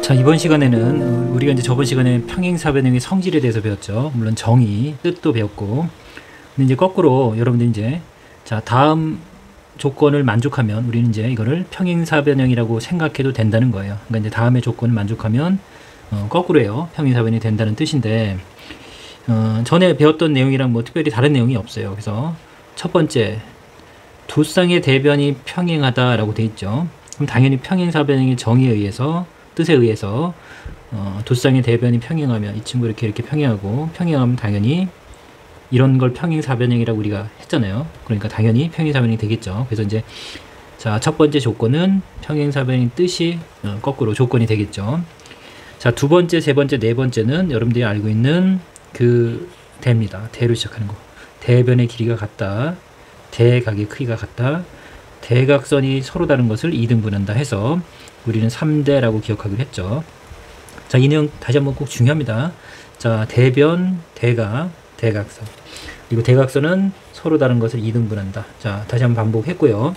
자, 이번 시간에는 우리가 이제 저번 시간에 평행사변형의 성질에 대해서 배웠죠. 물론 정의, 뜻도 배웠고. 근데 이제 거꾸로 여러분들 이제 자, 다음 조건을 만족하면 우리는 이제 이거를 평행사변형이라고 생각해도 된다는 거예요. 그러니까 이제 다음의 조건을 만족하면 거꾸로예요. 평행사변이 된다는 뜻인데 전에 배웠던 내용이랑 뭐 특별히 다른 내용이 없어요. 그래서 첫 번째, 두 쌍의 대변이 평행하다라고 돼 있죠. 그럼 당연히 평행사변형의 정의에 의해서 뜻에 의해서 두 쌍의 대변이 평행하면 이 친구 이렇게 평행하고 평행하면 당연히 이런 걸 평행사변형이라고 우리가 했잖아요. 그러니까 당연히 평행사변형이 되겠죠. 그래서 이제 자, 첫 번째 조건은 평행사변형의 뜻이 거꾸로 조건이 되겠죠. 자, 두 번째, 세 번째, 네 번째는 여러분들이 알고 있는 그 대입니다. 대로 시작하는 거. 대변의 길이가 같다. 대각의 크기가 같다. 대각선이 서로 다른 것을 2등분한다 해서 우리는 3대라고 기억하기로 했죠. 자, 이 내용 다시 한번 꼭 중요합니다. 자, 대변, 대각, 대각선. 그리고 대각선은 서로 다른 것을 2등분한다. 자, 다시 한번 반복했고요.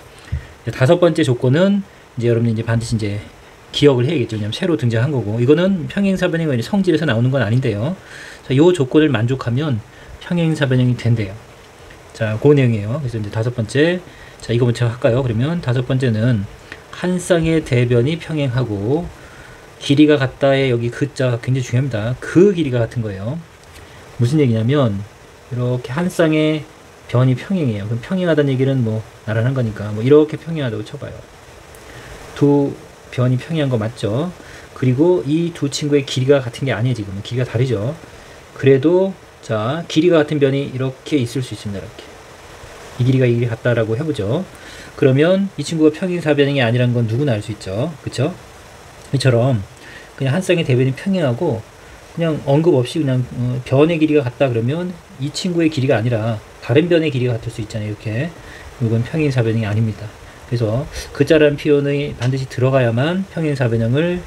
다섯 번째 조건은 이제 여러분이 이제 반드시 이제 기억을 해야겠죠. 왜냐면 새로 등장한 거고. 이거는 평행사변형의 성질에서 나오는 건 아닌데요. 자, 요 조건을 만족하면 평행사변형이 된대요. 자, 그 내용이에요. 그래서 이제 다섯 번째, 자, 이거 먼저 할까요? 그러면 다섯 번째는 한 쌍의 대변이 평행하고 길이가 같다에 여기 그자 굉장히 중요합니다. 그 길이가 같은 거예요. 무슨 얘기냐면 이렇게 한 쌍의 변이 평행해요. 그럼 평행하다는 얘기는 뭐 나란한 거니까 뭐 이렇게 평행하다고 쳐봐요. 두 변이 평행한 거 맞죠? 그리고 이 두 친구의 길이가 같은 게 아니에요. 지금 길이가 다르죠. 그래도 자, 길이가 같은 변이 이렇게 있을 수 있습니다. 이렇게 이 길이가 이 길이 같다라고 해보죠. 그러면 이 친구가 평행사변형이 아니라는 건 누구나 알 수 있죠. 그쵸? 이처럼 그냥 한 쌍의 대변이 평행하고 그냥 언급 없이 그냥 변의 길이가 같다 그러면 이 친구의 길이가 아니라 다른 변의 길이가 같을 수 있잖아요. 이렇게. 이건 평행사변형이 아닙니다. 그래서 그자라는 표현이 반드시 들어가야만 평행사변형을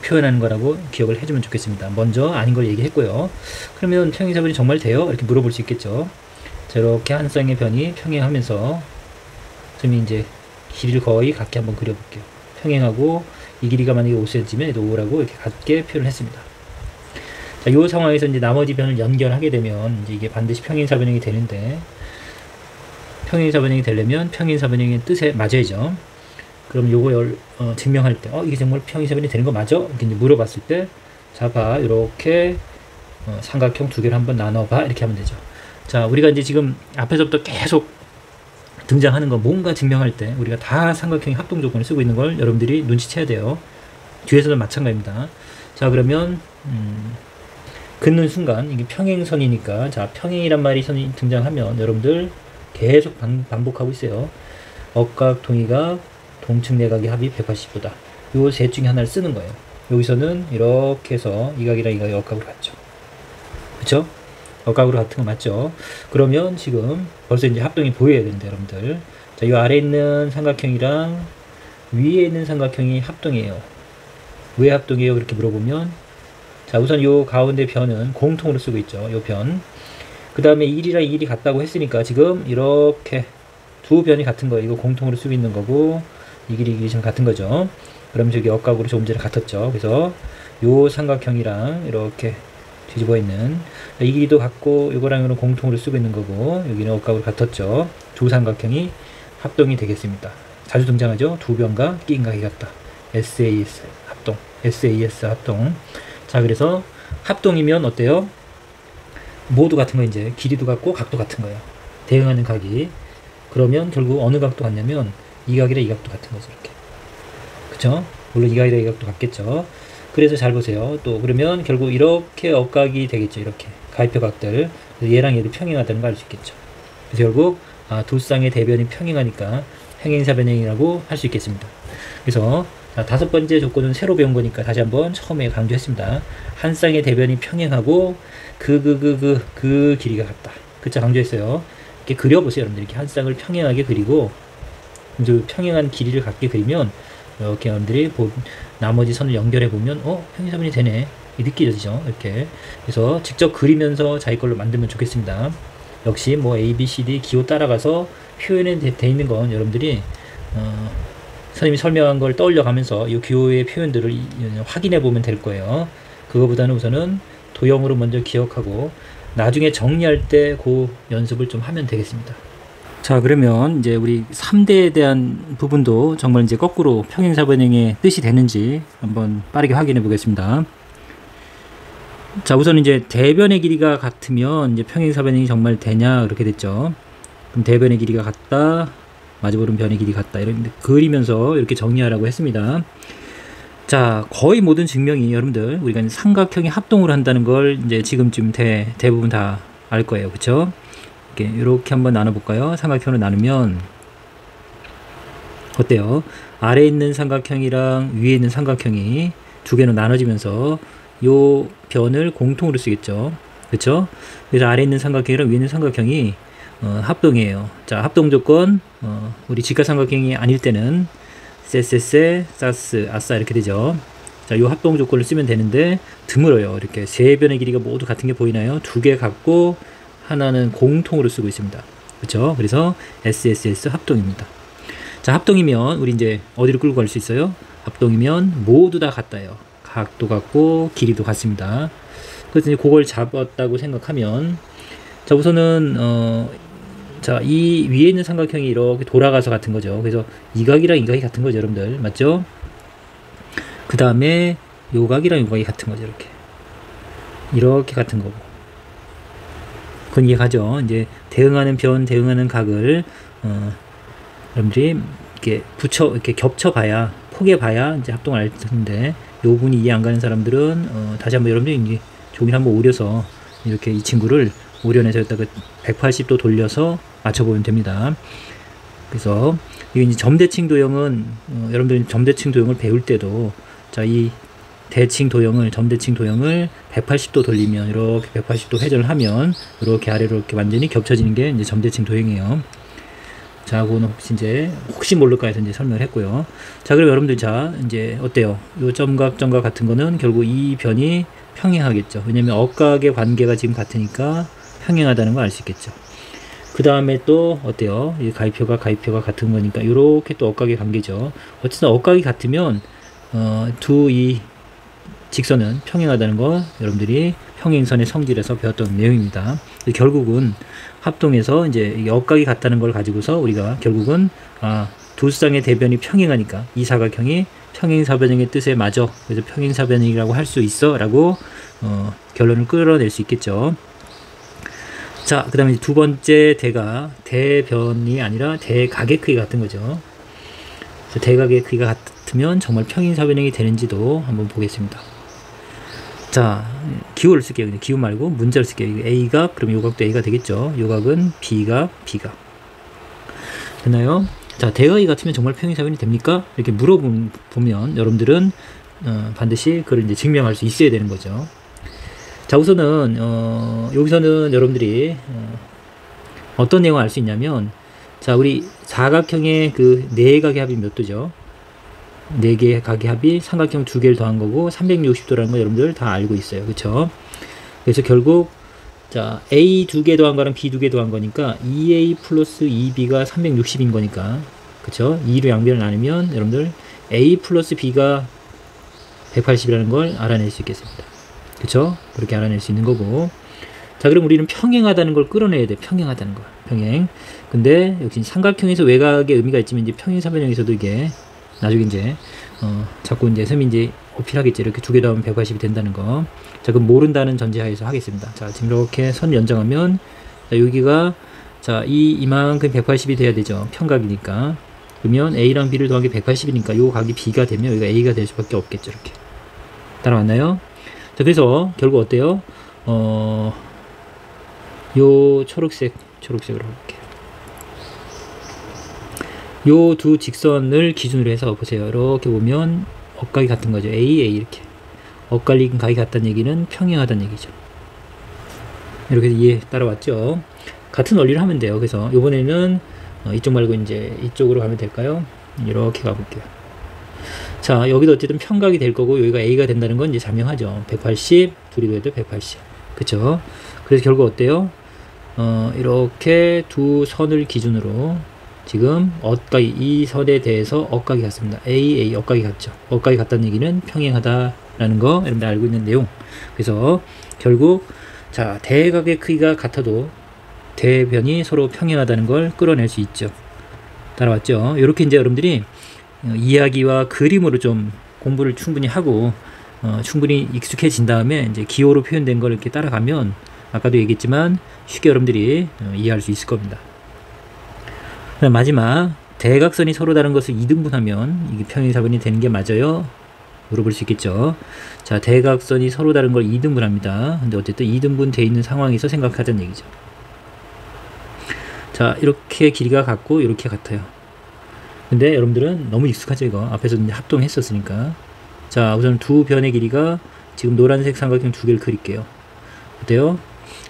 표현하는 거라고 기억을 해주면 좋겠습니다. 먼저 아닌 걸 얘기했고요. 그러면 평행사변이 정말 돼요? 이렇게 물어볼 수 있겠죠. 자, 이렇게 한 쌍의 변이 평행하면서 선생님이 이제 길이를 거의 같게 한번 그려볼게요. 평행하고 이 길이가 만약에 5cm면 얘도 5라고 이렇게 같게 표현을 했습니다. 자, 이 상황에서 이제 나머지 변을 연결하게 되면 이제 이게 반드시 평행사변형이 되는데 평행사변형이 되려면 평행사변형의 뜻에 맞아야죠. 그럼 요걸 증명할 때 이게 정말 평행사변이 되는 거 맞아? 이렇게 이제 물어봤을 때 자, 봐, 이렇게 삼각형 두 개를 한번 나눠봐 이렇게 하면 되죠. 자, 우리가 이제 지금 앞에서부터 계속 등장하는 거 뭔가 증명할 때 우리가 다 삼각형의 합동 조건을 쓰고 있는 걸 여러분들이 눈치채야 돼요. 뒤에서도 마찬가지입니다. 자, 그러면 긋는 순간 이게 평행선이니까 자, 평행이란 말이 선이 등장하면 여러분들 계속 반복하고 있어요. 억각 동의각 동측 내각의 합이 180도다. 요 셋 중에 하나를 쓰는 거예요. 여기서는 이렇게 해서 이 각이랑 이 각이 억각으로 같죠. 그쵸? 억각으로 같은 거 맞죠? 그러면 지금 벌써 이제 합동이 보여야 되는데 여러분들 자, 이 아래에 있는 삼각형이랑 위에 있는 삼각형이 합동이에요. 왜 합동이에요? 그렇게 물어보면 자, 우선 요 가운데 변은 공통으로 쓰고 있죠. 요 변. 그 다음에 1이랑 1이 같다고 했으니까 지금 이렇게 두 변이 같은 거예요. 이거 공통으로 쓰고 있는 거고 이 길이 지금 같은 거죠. 그럼 저기 억각으로 조금 전에 같았죠. 그래서 요 삼각형이랑 이렇게 뒤집어 있는 이 길이도 같고 이거랑 이거는 공통으로 쓰고 있는 거고 여기는 억각으로 같았죠. 두 삼각형이 합동이 되겠습니다. 자주 등장하죠. 두 변과 끼인 각이 같다. SAS 합동. SAS 합동. 자, 그래서 합동이면 어때요? 모두 같은 거 이제 길이도 같고 각도 같은 거예요. 대응하는 각이. 그러면 결국 어느 각도 같냐면 이 각이랑 이 각도 같은 거죠. 이렇게. 그쵸? 물론 이 각이랑 이 각도 같겠죠. 그래서 잘 보세요. 또 그러면 결국 이렇게 억각이 되겠죠. 이렇게 가위표 각들. 얘랑 얘도 평행하다는 걸 알 수 있겠죠. 그래서 결국 두 쌍의 대변이 평행하니까 평행사변형이라고 할 수 있겠습니다. 그래서 자, 다섯 번째 조건은 새로 배운 거니까 다시 한번 처음에 강조했습니다. 한 쌍의 대변이 평행하고 그 길이가 같다. 그쵸? 강조했어요. 이렇게 그려보세요. 여러분들 이렇게 한 쌍을 평행하게 그리고 이제 평행한 길이를 같게 그리면 이렇게 여러분들이 나머지 선을 연결해 보면 평행사변이 되네. 느껴지죠? 이렇게. 그래서 직접 그리면서 자기 걸로 만들면 좋겠습니다. 역시 뭐 A, B, C, D 기호 따라가서 표현이 돼 있는 건 여러분들이 선생님이 설명한 걸 떠올려 가면서 이 기호의 표현들을 확인해 보면 될 거예요. 그거보다는 우선은 도형으로 먼저 기억하고 나중에 정리할 때 그 연습을 좀 하면 되겠습니다. 자, 그러면 이제 우리 3대에 대한 부분도 정말 이제 거꾸로 평행사변형의 뜻이 되는지 한번 빠르게 확인해 보겠습니다. 자, 우선 이제 대변의 길이가 같으면 이제 평행사변형이 정말 되냐 그렇게 됐죠. 그럼 대변의 길이가 같다, 마주보는 변의 길이 같다, 이런 그리면서 이렇게 정리하라고 했습니다. 자, 거의 모든 증명이 여러분들 우리가 삼각형이 합동을 한다는 걸 이제 지금쯤 대부분 다 알 거예요. 그쵸? 이렇게 한번 나눠볼까요? 삼각형을 나누면 어때요? 아래에 있는 삼각형이랑 위에 있는 삼각형이 두 개로 나눠지면서 요 변을 공통으로 쓰겠죠. 그쵸? 그래서 아래에 있는 삼각형이랑 위에 있는 삼각형이 합동이에요. 자, 합동 조건, 우리 직각삼각형이 아닐 때는 쎄쎄쎄, 싸스, 아싸 이렇게 되죠. 자, 요 합동 조건을 쓰면 되는데 드물어요. 이렇게 세 변의 길이가 모두 같은 게 보이나요? 두 개 같고 하나는 공통으로 쓰고 있습니다. 그렇죠? 그래서 SSS 합동입니다. 자, 합동이면 우리 이제 어디로 끌고 갈 수 있어요? 합동이면 모두 다 같다요. 각도 같고 길이도 같습니다. 그래서 이제 그걸 잡았다고 생각하면, 자, 우선은 자, 이 위에 있는 삼각형이 이렇게 돌아가서 같은 거죠. 그래서 이 각이랑 이 각이 같은 거죠, 여러분들. 맞죠? 그 다음에 요 각이랑 요 각이 같은 거죠. 이렇게 같은 거고. 그건 이해가죠? 이제 대응하는 변, 대응하는 각을 여러분들이 이렇게 겹쳐봐야, 포개봐야 이제 합동을 알 텐데, 요 부분이 이해 안 가는 사람들은 다시 한번 여러분들이 이제 종이를 한번 오려서 이렇게 이 친구를 오려내서 여기다가 180도 돌려서 맞춰보면 됩니다. 그래서 이게 이제 점대칭 도형은 여러분들이 점대칭 도형을 배울 때도, 자, 이 대칭 도형을, 점대칭 도형을 180도 돌리면 이렇게 180도 회전을 하면 이렇게 아래로 이렇게 완전히 겹쳐지는 게 이제 점대칭 도형이에요. 자, 그거는 혹시 모를까 해서 이제 설명을 했고요. 자, 그럼 여러분들, 자, 이제 어때요? 요 점각 같은 거는 결국 이 변이 평행하겠죠. 왜냐면 억각의 관계가 지금 같으니까 평행하다는 걸 알 수 있겠죠. 그 다음에 또 어때요? 이 가위표가 같은 거니까 이렇게 또 억각의 관계죠. 어쨌든 억각이 같으면 이 직선은 평행하다는 거 여러분들이 평행선의 성질에서 배웠던 내용입니다. 결국은 합동해서 이제 이 억각이 같다는 걸 가지고서 우리가 결국은 두 쌍의 대변이 평행하니까 이 사각형이 평행사변형의 뜻에 맞아. 그래서 평행사변형이라고 할 수 있어 라고 결론을 끌어낼 수 있겠죠. 자, 그 다음에 두 번째 대가 대변이 아니라 대각의 크기가 같은 거죠. 그래서 대각의 크기가 같으면 정말 평행사변형이 되는지도 한번 보겠습니다. 자, 기호를 쓸게요. 그냥 기호 말고 문자를 쓸게요. A각, 그럼 요 각도 A가 되겠죠. 요 각은 B각, B각. 됐나요? 자, 대각이 같으면 정말 평행사변이 됩니까? 이렇게 물어보면 여러분들은 반드시 그걸 이제 증명할 수 있어야 되는 거죠. 자, 우선은 여기서는 여러분들이 어떤 내용을 알 수 있냐면, 자, 우리 사각형의 그 네 각의 합이 몇 도죠? 4개의 각의 합이 삼각형 2개를 더한 거고 360도라는 거 여러분들 다 알고 있어요. 그쵸? 그래서 결국 자, A 2개 더한 거랑 B 2개 더한 거니까 2A 플러스 2B가 360인 거니까, 그쵸? 2로 양변을 나누면 여러분들 A 플러스 B가 180이라는 걸 알아낼 수 있겠습니다. 그쵸? 그렇게 알아낼 수 있는 거고. 자, 그럼 우리는 평행하다는 걸 끌어내야 돼. 평행하다는 거. 평행. 근데 역시 삼각형에서 외곽의 의미가 있지만 이제 평행사변형에서도 이게 나중에 이제 자꾸 이제 쌤이 이제 어필하겠지. 이렇게 두 개 더하면 180이 된다는 거. 자, 그럼 모른다는 전제하에서 하겠습니다. 자, 지금 이렇게 선 연장하면, 자, 여기가, 자, 이만큼 180이 돼야 되죠. 평각이니까. 그러면 A랑 B를 더한 게 180이니까 요 각이 B가 되면 여기가 A가 될 수밖에 없겠죠. 이렇게. 따라왔나요? 자, 그래서 결국 어때요? 요 초록색으로 볼게요. 요 두 직선을 기준으로 해서 보세요. 이렇게 보면 억각이 같은 거죠. A 이렇게. 엇갈린 각이 같다는 얘기는 평행하다는 얘기죠. 이렇게 이해 따라왔죠. 같은 원리를 하면 돼요. 그래서 이번에는 이쪽 말고 이제 이쪽으로 가면 될까요? 이렇게 가볼게요. 자, 여기도 어쨌든 평각이 될 거고 여기가 A가 된다는 건 이제 자명하죠. 180, 둘이 더해도 180. 그쵸? 그래서 결국 어때요? 이렇게 두 선을 기준으로 지금 엇각이 이 선에 대해서 엇각이 같습니다. A 엇각이 같죠. 엇각이 같다는 얘기는 평행하다라는 거 여러분들 알고 있는 내용. 그래서 결국 자 대각의 크기가 같아도 대변이 서로 평행하다는 걸 끌어낼 수 있죠. 따라왔죠. 이렇게 이제 여러분들이 이야기와 그림으로 좀 공부를 충분히 하고 충분히 익숙해진 다음에 이제 기호로 표현된 걸 이렇게 따라가면 아까도 얘기했지만 쉽게 여러분들이 이해할 수 있을 겁니다. 그다음 마지막 대각선이 서로 다른 것을 2등분하면 이게 평행사변이 되는 게 맞아요? 물어볼 수 있겠죠. 자 대각선이 서로 다른 걸 2등분합니다. 근데 어쨌든 2등분 돼 있는 상황에서 생각하자는 얘기죠. 자 이렇게 길이가 같고 이렇게 같아요. 근데 여러분들은 너무 익숙하죠. 이거 앞에서 이제 합동했었으니까. 자 우선 두 변의 길이가 지금 노란색 삼각형 두 개를 그릴게요. 어때요?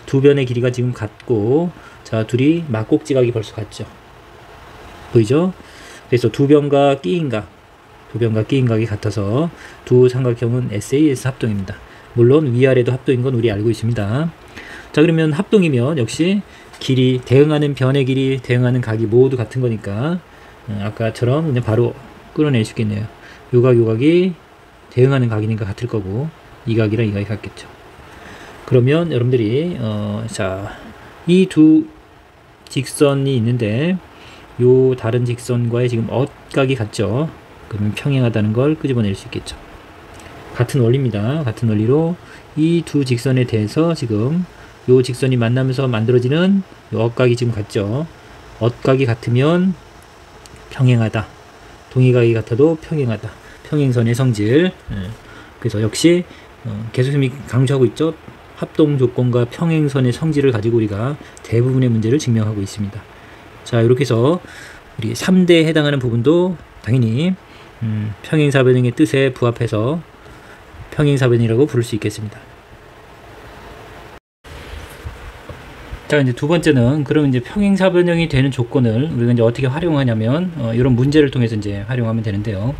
두 변의 길이가 지금 같고 자 둘이 막꼭지각이 벌써 같죠. 보이죠? 그래서 두 변과 끼인각이 같아서 두 삼각형은 SAS 합동입니다. 물론 위아래도 합동인 건 우리 알고 있습니다. 자 그러면 합동이면 역시 길이 대응하는 변의 길이 대응하는 각이 모두 같은 거니까 아까처럼 그냥 바로 끌어낼 수 있겠네요. 요각이 대응하는 각이니까 같을 거고 이 각이랑 이 각이 같겠죠. 그러면 여러분들이 자 이 두 직선이 있는데 요 다른 직선과의 지금 엇각이 같죠. 그러면 평행하다는 걸 끄집어낼 수 있겠죠. 같은 원리입니다. 같은 원리로 이 두 직선에 대해서 지금 요 직선이 만나면서 만들어지는 요 엇각이 지금 같죠. 엇각이 같으면 평행하다. 동의각이 같아도 평행하다. 평행선의 성질. 그래서 역시 계속 강조하고 있죠. 합동 조건과 평행선의 성질을 가지고 우리가 대부분의 문제를 증명하고 있습니다. 자 이렇게 해서 우리 3대에 해당하는 부분도 당연히 평행사변형의 뜻에 부합해서 평행사변이라고 부를 수 있겠습니다. 자 이제 두 번째는 그럼 이제 평행사변형이 되는 조건을 우리가 이제 어떻게 활용하냐면 이런 문제를 통해서 이제 활용하면 되는데요.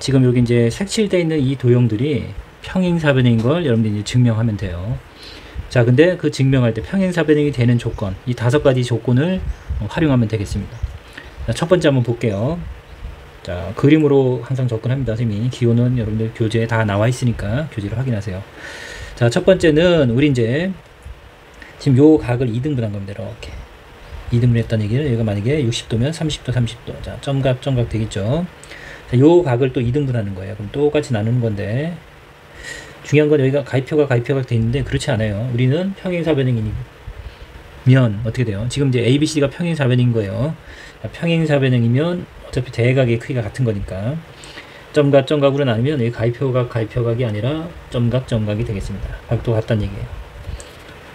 지금 여기 이제 색칠되어 있는 이 도형들이 평행사변형인 걸 여러분들이 이제 증명하면 돼요. 자 근데 그 증명할 때 평행사변형이 되는 조건 이 5가지 조건을 활용하면 되겠습니다. 자, 첫 번째 한번 볼게요. 자 그림으로 항상 접근합니다. 선생님이 기호는 여러분들 교재에 다 나와 있으니까 교재를 확인하세요. 자 첫 번째는 우리 이제 지금 요 각을 2등분한 겁니다. 이렇게 2등분 했다는 얘기는 여기가 만약에 60도면 30도 30도 자 점각 되겠죠. 자, 요 각을 또 2등분하는 거예요. 그럼 똑같이 나누는 건데 중요한 건 여기가 가위표가 돼 있는데 그렇지 않아요. 우리는 평행사변형이면 어떻게 돼요? 지금 이제 ABC가 평행사변인 거예요. 자, 평행사변형이면 어차피 대각의 크기가 같은 거니까 점각으로 나누면 여기 가위표각이 아니라 점각이 되겠습니다. 각도 같다는 얘기예요.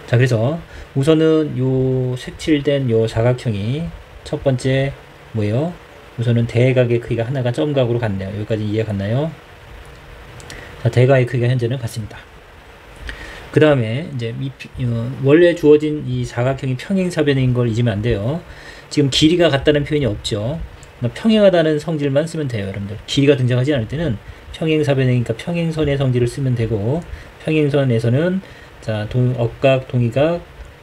자 그래서 우선은 요 색칠된 요 사각형이 첫 번째 뭐예요? 우선은 대각의 크기가 하나가 점각으로 같네요. 여기까지 이해 갔나요? 자 대각의 크기가 현재는 같습니다. 그 다음에 이제 원래 주어진 이 사각형이 평행사변인 걸 잊으면 안 돼요. 지금 길이가 같다는 표현이 없죠. 평행하다는 성질만 쓰면 돼요. 여러분들 길이가 등장하지 않을 때는 평행사변형이니까 평행선의 성질을 쓰면 되고 평행선에서는 자 엇각, 동의각,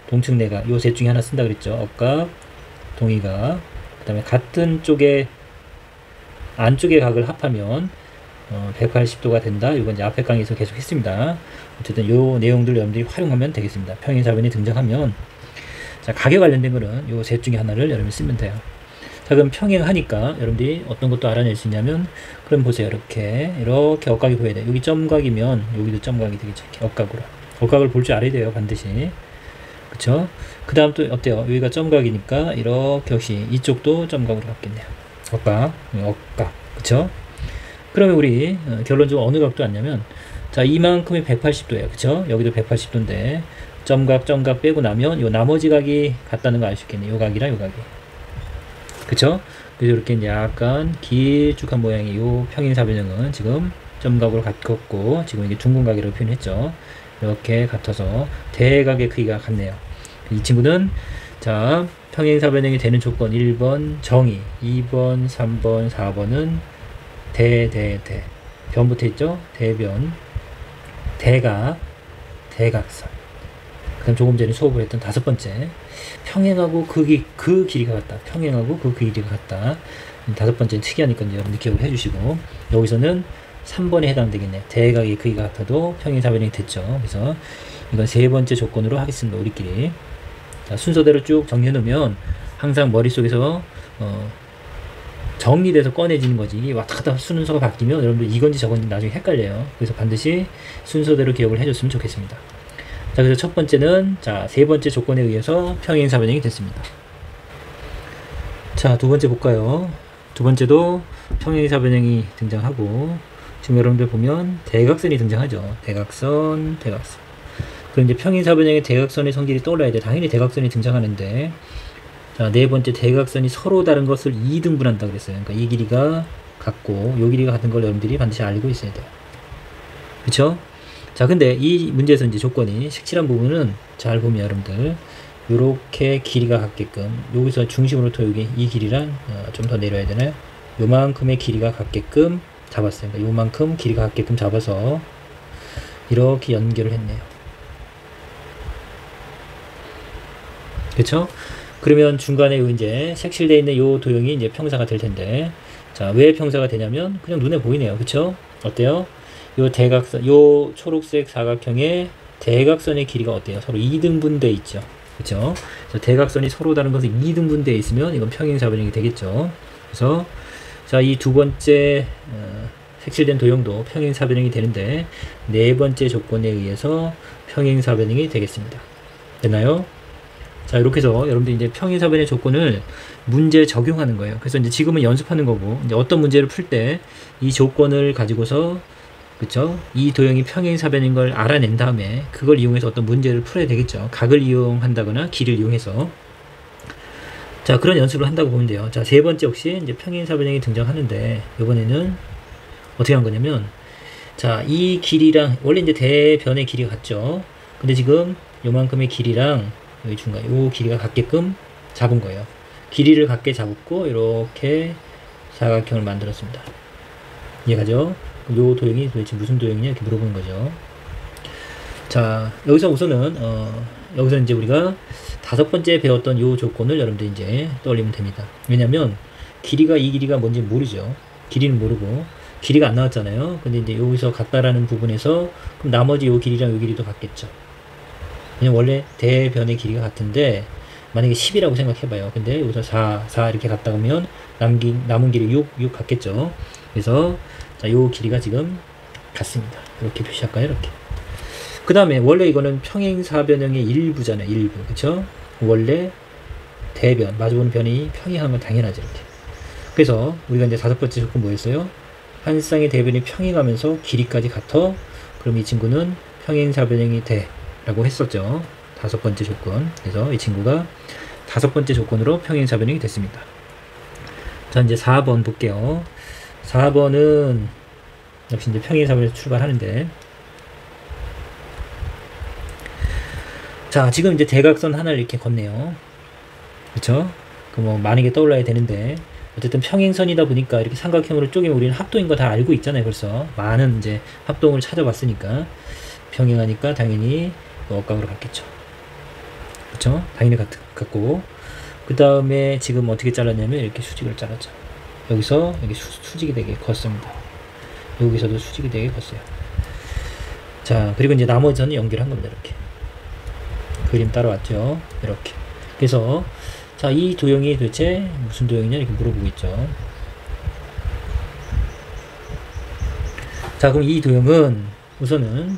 동측내각 요 셋 중에 하나 쓴다 그랬죠. 엇각, 동의각 그 다음에 같은 쪽에 안쪽의 각을 합하면 180도가 된다. 이건 이제 앞에 강의에서 계속 했습니다. 어쨌든 요 내용들 여러분들이 활용하면 되겠습니다. 평행사변이 등장하면 자 각에 관련된 거는 요 셋 중에 하나를 여러분이 쓰면 돼요. 자 그럼 평행하니까 여러분들이 어떤 것도 알아낼 수 있냐면 그럼 보세요. 이렇게 엇각이 보여야 돼요. 여기 점각이면 여기도 점각이 되겠죠. 이렇게 엇각을 볼 줄 알아야 돼요. 반드시. 그쵸? 그 다음 또 어때요? 여기가 점각이니까 이렇게 역시 이쪽도 점각으로 갖겠네요. 엇각. 그쵸? 그러면 우리 결론적으로 어느 각도 왔냐면 자 이만큼이 180도예요. 그쵸? 여기도 180도인데 점각 빼고 나면 요 나머지 각이 같다는 거 알 수 있겠네요. 요 각이랑 요 각이. 그쵸? 그래서 이렇게 약간 길쭉한 모양의 요 평행사변형은 지금 점각으로 같고 지금 이게 둥근각이라고 표현했죠. 이렇게 같아서 대각의 크기가 같네요. 이 친구는 자 평행사변형이 되는 조건 1번 정의, 2번, 3번, 4번은 변 붙어 있죠. 대변, 대각, 대각선. 그다음 조금 전에 수업을 했던 5번째, 평행하고 그 길이가 같다. 평행하고 그 길이가 같다. 5번째는 특이하니까 여러분들 기억을 해주시고, 여기서는 3번에 해당되겠네요. 대각의 크기가 같아도 평행사변형이 됐죠. 그래서 이건 3번째 조건으로 하겠습니다. 우리끼리. 자, 순서대로 쭉 정리해 놓으면 항상 머릿속에서 정리돼서 꺼내지는 거지. 이게 왔다 갔다 순서가 바뀌면 여러분들 이건지 저건지 나중에 헷갈려요. 그래서 반드시 순서대로 기억을 해줬으면 좋겠습니다. 자, 그래서 첫 번째는, 자, 3번째 조건에 의해서 평행사변형이 됐습니다. 자, 2번째 볼까요? 2번째도 평행사변형이 등장하고, 지금 여러분들 보면 대각선이 등장하죠. 대각선. 그럼 이제 평행사변형의 대각선의 성질이 떠올라야 돼. 당연히 대각선이 등장하는데, 자, 4번째, 대각선이 서로 다른 것을 2등분한다 그랬어요. 그러니까 이 길이가 같고 요 길이가 같은 걸 여러분들이 반드시 알고 있어야 돼요. 그쵸? 자, 근데 이 문제에서 이제 조건이 색칠한 부분은 잘 보면 여러분들 요렇게 길이가 같게끔, 여기서 중심으로 여기 이 길이랑 좀 더 내려야 되나요? 요만큼의 길이가 같게끔 잡았어요. 그러니까 요만큼 길이가 같게끔 잡아서 이렇게 연결을 했네요. 그쵸? 그러면 중간에 이제 색칠되어 있는 요 도형이 이제 평사가 될 텐데, 자, 왜 평사가 되냐면 그냥 눈에 보이네요. 그쵸? 어때요? 요 대각선, 요 초록색 사각형의 대각선의 길이가 어때요? 서로 2등분돼 있죠. 그쵸? 그래서 대각선이 서로 다른 것이 2등분돼 있으면 이건 평행사변형이 되겠죠. 그래서 자, 이 2번째 색칠된 도형도 평행사변형이 되는데 4번째 조건에 의해서 평행사변형이 되겠습니다. 됐나요? 자, 이렇게 해서 여러분들이 이제 평행사변의 조건을 문제에 적용하는 거예요. 그래서 이제 지금은 연습하는 거고, 이제 어떤 문제를 풀 때 이 조건을 가지고서, 그쵸? 이 도형이 평행사변인 걸 알아낸 다음에 그걸 이용해서 어떤 문제를 풀어야 되겠죠. 각을 이용한다거나 길을 이용해서. 자, 그런 연습을 한다고 보면 돼요. 자, 3번째 역시 이제 평행사변형이 등장하는데, 이번에는 어떻게 한 거냐면, 자, 이 길이랑, 원래 이제 대변의 길이가 같죠. 근데 지금 요만큼의 길이랑 여기 중간 요 길이가 같게끔 잡은 거예요. 길이를 같게 잡고 이렇게 사각형을 만들었습니다. 이해가죠? 요 도형이 도대체 무슨 도형이냐 이렇게 물어보는 거죠. 자, 여기서 우선은 여기서 이제 우리가 5번째 배웠던 요 조건을 여러분들 이제 떠올리면 됩니다. 왜냐면 길이가, 이 길이가 뭔지 모르죠. 길이는 모르고 길이가 안 나왔잖아요. 근데 이제 여기서 같다라는 부분에서 그럼 나머지 요 길이랑 요 길이도 같겠죠. 왜냐면 원래 대변의 길이가 같은데 만약에 10이라고 생각해봐요. 근데 여기서 4 이렇게 갔다 오면 남은 길이 6 같겠죠. 그래서 자, 요 길이가 지금 같습니다. 이렇게 표시할까요? 이렇게. 그 다음에 원래 이거는 평행사변형의 일부잖아요. 일부. 그쵸? 원래 대변, 마주보는 변이 평행한 건 당연하죠. 이렇게. 그래서 우리가 이제 5번째 조건 뭐였어요? 한 쌍의 대변이 평행하면서 길이까지 같아. 그럼 이 친구는 평행사변형이 돼. 라고 했었죠. 5번째 조건. 그래서 이 친구가 5번째 조건으로 평행사변형이 됐습니다. 자, 이제 4번 볼게요. 4번은 역시 이제 평행사변에서 출발하는데, 자, 지금 이제 대각선 하나를 이렇게 걷네요. 그쵸? 그 뭐 많은 게 떠올라야 되는데, 어쨌든 평행선이다 보니까 이렇게 삼각형으로 쪼개면 우리는 합동인 거 다 알고 있잖아요. 벌써 많은 이제 합동을 찾아봤으니까, 평행하니까 당연히 억각으로 갔겠죠. 그쵸? 당연히 같고, 그 다음에 지금 어떻게 잘랐냐면 이렇게 수직을 잘랐죠. 여기서 여기 수직이 되게 걷습니다. 여기서도 수직이 되게 걷어요. 자, 그리고 이제 나머지는 연결한 겁니다. 이렇게 그림 따라왔죠. 이렇게. 그래서 자, 이 도형이 도대체 무슨 도형이냐 이렇게 물어보고 있죠. 자, 그럼 이 도형은 우선은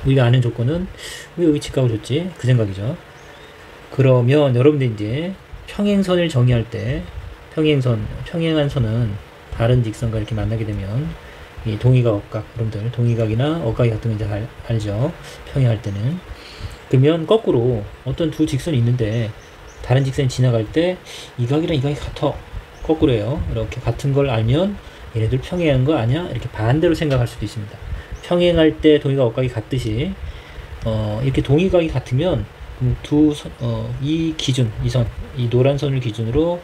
우리가 아는 조건은 왜 여기 직각을 줬지? 그 생각이죠. 그러면 여러분들 이제 평행선을 정의할 때 평행한 선은 다른 직선과 이렇게 만나게 되면 이 동의각, 억각, 여러분들 동의각이나 억각이 같은 거 이제 알죠? 평행할 때는. 그러면 거꾸로 어떤 두 직선이 있는데 다른 직선이 지나갈 때 이 각이랑 이 각이 같아. 거꾸로예요. 이렇게 같은 걸 알면 얘네들 평행한 거 아니야? 이렇게 반대로 생각할 수도 있습니다. 평행할 때 동의각, 억각이 같듯이 이렇게 동의각이 같으면 이 기준, 이 노란 선을 기준으로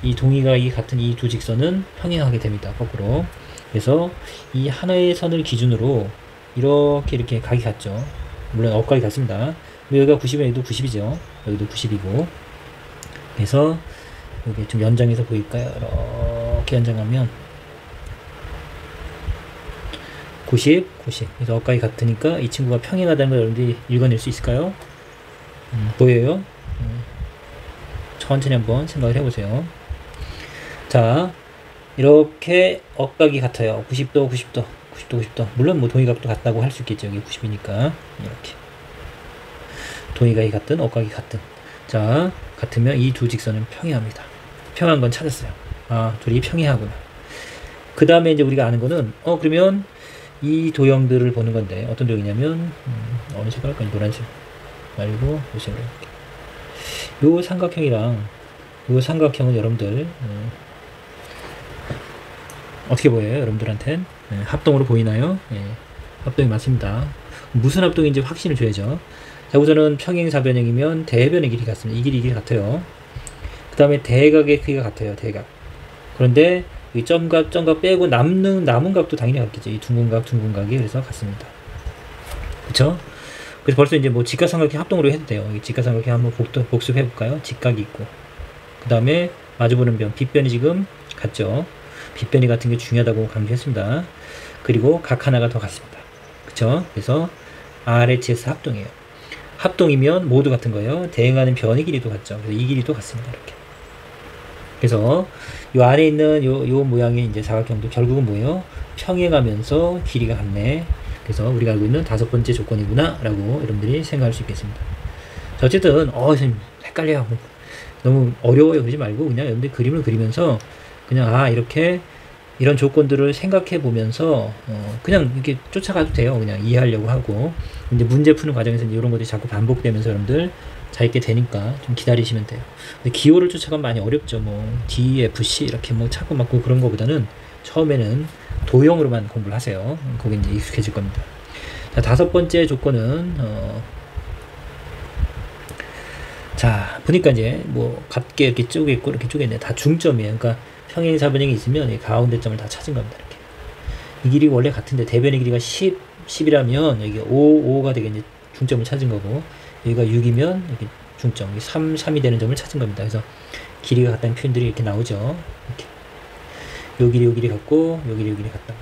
이 동의각이 같은 이 두 직선은 평행하게 됩니다. 거꾸로. 그래서 이 하나의 선을 기준으로 이렇게 각이 같죠. 물론 억각이 같습니다. 여기가 90이면 여기도 90이죠. 여기도 90이고. 그래서 여기 좀 연장해서 보일까요? 이렇게 연장하면 90, 90. 그래서 억각이 같으니까 이 친구가 평행하다는 걸 여러분들이 읽어낼 수 있을까요? 보여요? 천천히 한번 생각을 해보세요. 자, 이렇게 억각이 같아요. 90도, 90도, 90도, 90도. 물론 뭐 동의각도 같다고 할 수 있겠죠. 여기 90이니까. 이렇게. 동의각이 같든 억각이 같든. 자, 같으면 이 두 직선은 평행합니다. 평행한 건 찾았어요. 아, 둘이 평행하구나. 그 다음에 이제 우리가 아는 거는, 그러면 이 도형들을 보는 건데, 어떤 도형이냐면, 어느 색깔 할까요? 노란색 말고, 요 색으로 이렇게. 요 삼각형이랑, 요 삼각형은 여러분들, 어떻게 보여요? 여러분들한텐? 합동으로 보이나요? 예, 합동이 맞습니다. 무슨 합동인지 확신을 줘야죠. 자, 우선은 평행사변형이면 대변의 길이 같습니다. 이 길이 같아요. 그 다음에 대각의 크기가 같아요. 대각. 그런데 이 점각 빼고 남은 각도 당연히 같겠죠. 이 둥근각이 그래서 같습니다. 그쵸? 그래서 벌써 이제 뭐 직각삼각형 합동으로 해도 돼요. 이 직각삼각형 한번 복습해 볼까요? 직각이 있고, 그 다음에 마주보는 변, 빗변이 지금 같죠. 빗변이 같은 게 중요하다고 강조했습니다. 그리고 각 하나가 더 같습니다. 그쵸? 그래서 RHS 합동이에요. 합동이면 모두 같은 거예요. 대응하는 변의 길이도 같죠. 그래서 이 길이도 같습니다. 이렇게. 그래서 요 안에 있는 요 모양의 이제 사각형도 결국은 뭐예요? 평행하면서 길이가 같네. 그래서 우리가 알고 있는 다섯 번째 조건이구나 라고 여러분들이 생각할 수 있겠습니다. 자, 어쨌든 선생님 헷갈려요. 너무 어려워요. 그러지 말고 그냥 여러분들 그림을 그리면서 그냥 이렇게 이런 조건들을 생각해 보면서 그냥 이렇게 쫓아가도 돼요. 그냥 이해하려고 하고, 이제 문제 푸는 과정에서 이런 것들이 자꾸 반복되면서 여러분들 잘 있게 되니까 좀 기다리시면 돼요. 근데 기호를 쫓아가면 많이 어렵죠. 뭐 D, F, C 이렇게 뭐 찾고 맞고 그런 거보다는 처음에는 도형으로만 공부를 하세요. 거기 이제 익숙해질 겁니다. 자, 다섯 번째 조건은 자, 보니까 이제 뭐 같게 이렇게 쪼개있고 이렇게 쪼개있네. 다 중점이에요. 그러니까 평행사변형이 있으면 이 가운데 점을 다 찾은 겁니다. 이렇게. 이 길이가 원래 같은데 대변의 길이가 10이라면 여기 5가 되게 이제 중점을 찾은 거고, 여기가 6이면 여기 중점, 3이 되는 점을 찾은 겁니다. 그래서 길이가 같다는 표현들이 이렇게 나오죠. 이렇게. 요 길이 같고, 요 길이 같다.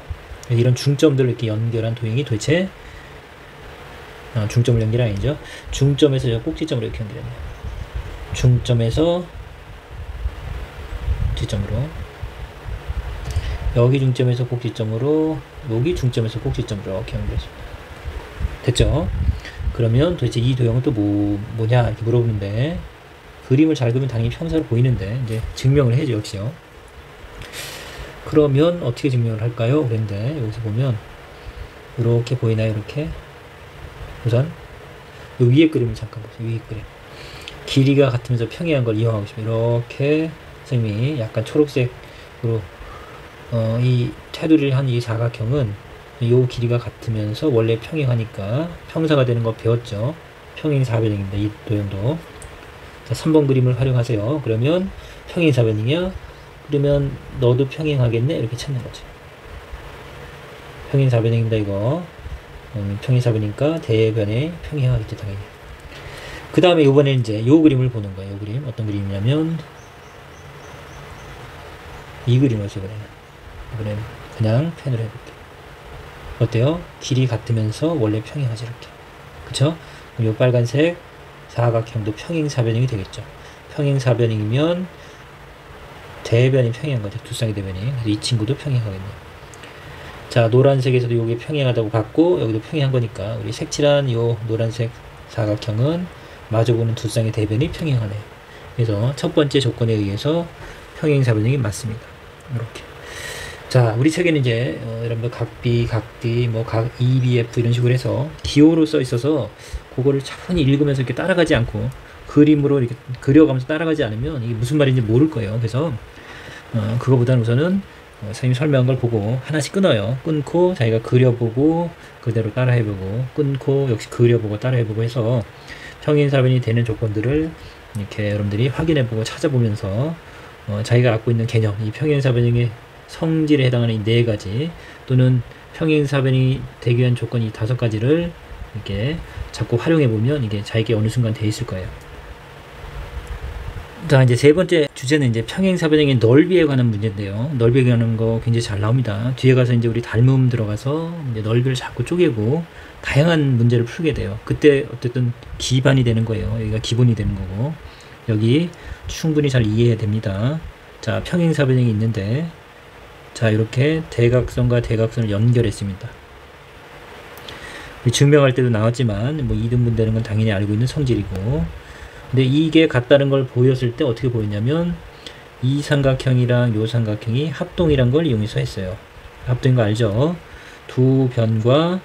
이런 중점들을 이렇게 연결한 도형이 도대체, 중점을 연결한 아니죠. 중점에서 저 꼭지점으로 이렇게 연결했네요. 중점에서 꼭지점으로, 여기 중점에서 꼭지점으로, 여기 중점에서 꼭지점으로 이렇게 연결했습니다. 됐죠? 그러면 도대체 이 도형은 또 뭐냐 이렇게 물어보는데, 그림을 잘 그리면 당연히 평사로 보이는데 이제 증명을 해야죠. 역시요. 그러면 어떻게 증명을 할까요? 그런데 여기서 보면 이렇게 보이나요? 이렇게. 우선 이 위에 그림을 잠깐 보세요. 위에 그림. 길이가 같으면서 평행한 걸 이용하고 싶어요. 이렇게 선생님이 약간 초록색으로 이 테두리를 한 이 사각형은 이 길이가 같으면서 원래 평행하니까 평사가 되는 거 배웠죠. 평행사변형입니다. 이 도형도. 자, 3번 그림을 활용하세요. 그러면 평행사변형이야. 그러면 너도 평행하겠네? 이렇게 찾는 거죠. 평행사변형입니다. 이거. 평행사변이니까 대변에 평행하겠죠. 당연히. 그 다음에 이번에 이제 요 그림을 보는 거예요. 요 그림. 어떤 그림이냐면 이 그림이었어요. 이번에는 그냥 펜으로 해볼게요. 어때요? 길이 같으면서 원래 평행하죠. 이렇게. 그쵸? 그럼 요 빨간색 사각형도 평행사변형이 되겠죠. 평행사변형이면 대변이 평행한 거죠. 두 쌍의 대변이. 그래서 이 친구도 평행하겠네요. 자, 노란색에서도 이게 평행하다고 봤고, 여기도 평행한 거니까 우리 색칠한 요 노란색 사각형은 마주보는 두 쌍의 대변이 평행하네요. 그래서 첫 번째 조건에 의해서 평행사변형이 맞습니다. 이렇게. 자, 우리 책에는 이제 여러분들 각B, 각D, 뭐 각 EBF 이런 식으로 해서 기호로 써 있어서 그거를 차분히 읽으면서 이렇게 따라가지 않고 그림으로 이렇게 그려가면서 따라가지 않으면 이게 무슨 말인지 모를 거예요. 그래서 그거보다는 우선은 선생님이 설명한 걸 보고 하나씩 끊어요. 끊고 자기가 그려보고 그대로 따라해보고, 끊고 역시 그려보고 따라해보고 해서 평행사변이 되는 조건들을 이렇게 여러분들이 확인해보고 찾아보면서 자기가 갖고 있는 개념, 이 평행사변형의 성질에 해당하는 이 네 가지 또는 평행사변이 되기 위한 조건 이 5가지를 이렇게 자꾸 활용해 보면 이게 자기게 어느 순간 돼 있을 거예요. 자, 이제 세 번째 주제는 이제 평행사변형의 넓이에 관한 문제인데요. 넓이에 관한 거 굉장히 잘 나옵니다. 뒤에 가서 이제 우리 닮음 들어가서 이제 넓이를 자꾸 쪼개고 다양한 문제를 풀게 돼요. 그때 어쨌든 기반이 되는 거예요. 여기가 기본이 되는 거고, 여기 충분히 잘 이해해야 됩니다. 자, 평행사변형이 있는데, 자, 이렇게 대각선과 대각선을 연결했습니다. 증명할 때도 나왔지만 뭐 이등분되는 건 당연히 알고 있는 성질이고, 근데 이게 같다는 걸 보였을 때 어떻게 보였냐면 이 삼각형이랑 요 삼각형이 합동이란 걸 이용해서 했어요. 합동인 거 알죠? 두 변과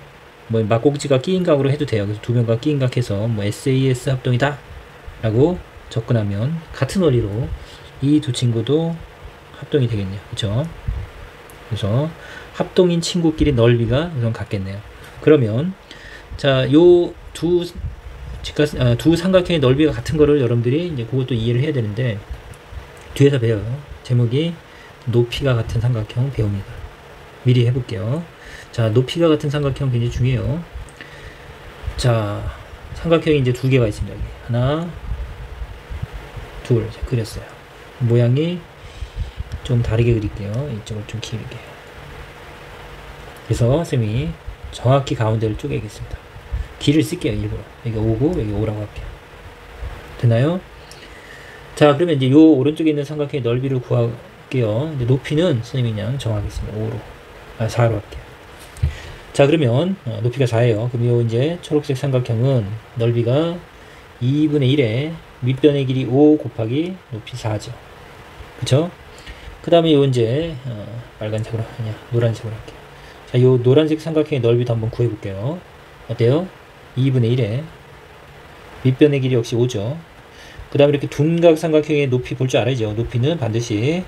뭐 막꼭지가 끼인 각으로 해도 돼요. 그래서 두 변과 끼인 각해서 뭐 SAS 합동이다 라고 접근하면 같은 원리로 이 두 친구도 합동이 되겠네요. 그렇죠? 그래서 합동인 친구끼리 넓이가 우선 같겠네요. 그러면 자, 요 두 삼각형의 넓이가 같은 거를 여러분들이 이제 그것도 이해를 해야 되는데 뒤에서 배워요. 제목이 높이가 같은 삼각형 배웁니다. 미리 해볼게요. 자, 높이가 같은 삼각형 굉장히 중요해요. 자, 삼각형이 이제 두 개가 있습니다. 여기. 하나, 둘, 그렸어요. 모양이 좀 다르게 그릴게요. 이쪽을 좀 길게. 그래서 쌤이 정확히 가운데를 쪼개겠습니다. 길을 쓸게요. 일부러. 여기 5고 여기 5라고 할게요. 됐나요? 자, 그러면 이제 요 오른쪽에 있는 삼각형의 넓이를 구할게요. 이제 높이는 선생님이 그냥 정하겠습니다. 4로 할게요. 자, 그러면 높이가 4예요. 그럼 요 이제 초록색 삼각형은 넓이가 2분의 1에 밑변의 길이 5 곱하기 높이 4죠. 그쵸? 그 다음에 요 이제 빨간색으로 아니야 노란색으로 할게요. 자, 요 노란색 삼각형의 넓이도 한번 구해볼게요. 어때요? 2분의 1에 밑변의 길이 역시 5죠. 그 다음에 이렇게 둔각 삼각형의 높이 볼 줄 알아야죠. 높이는 반드시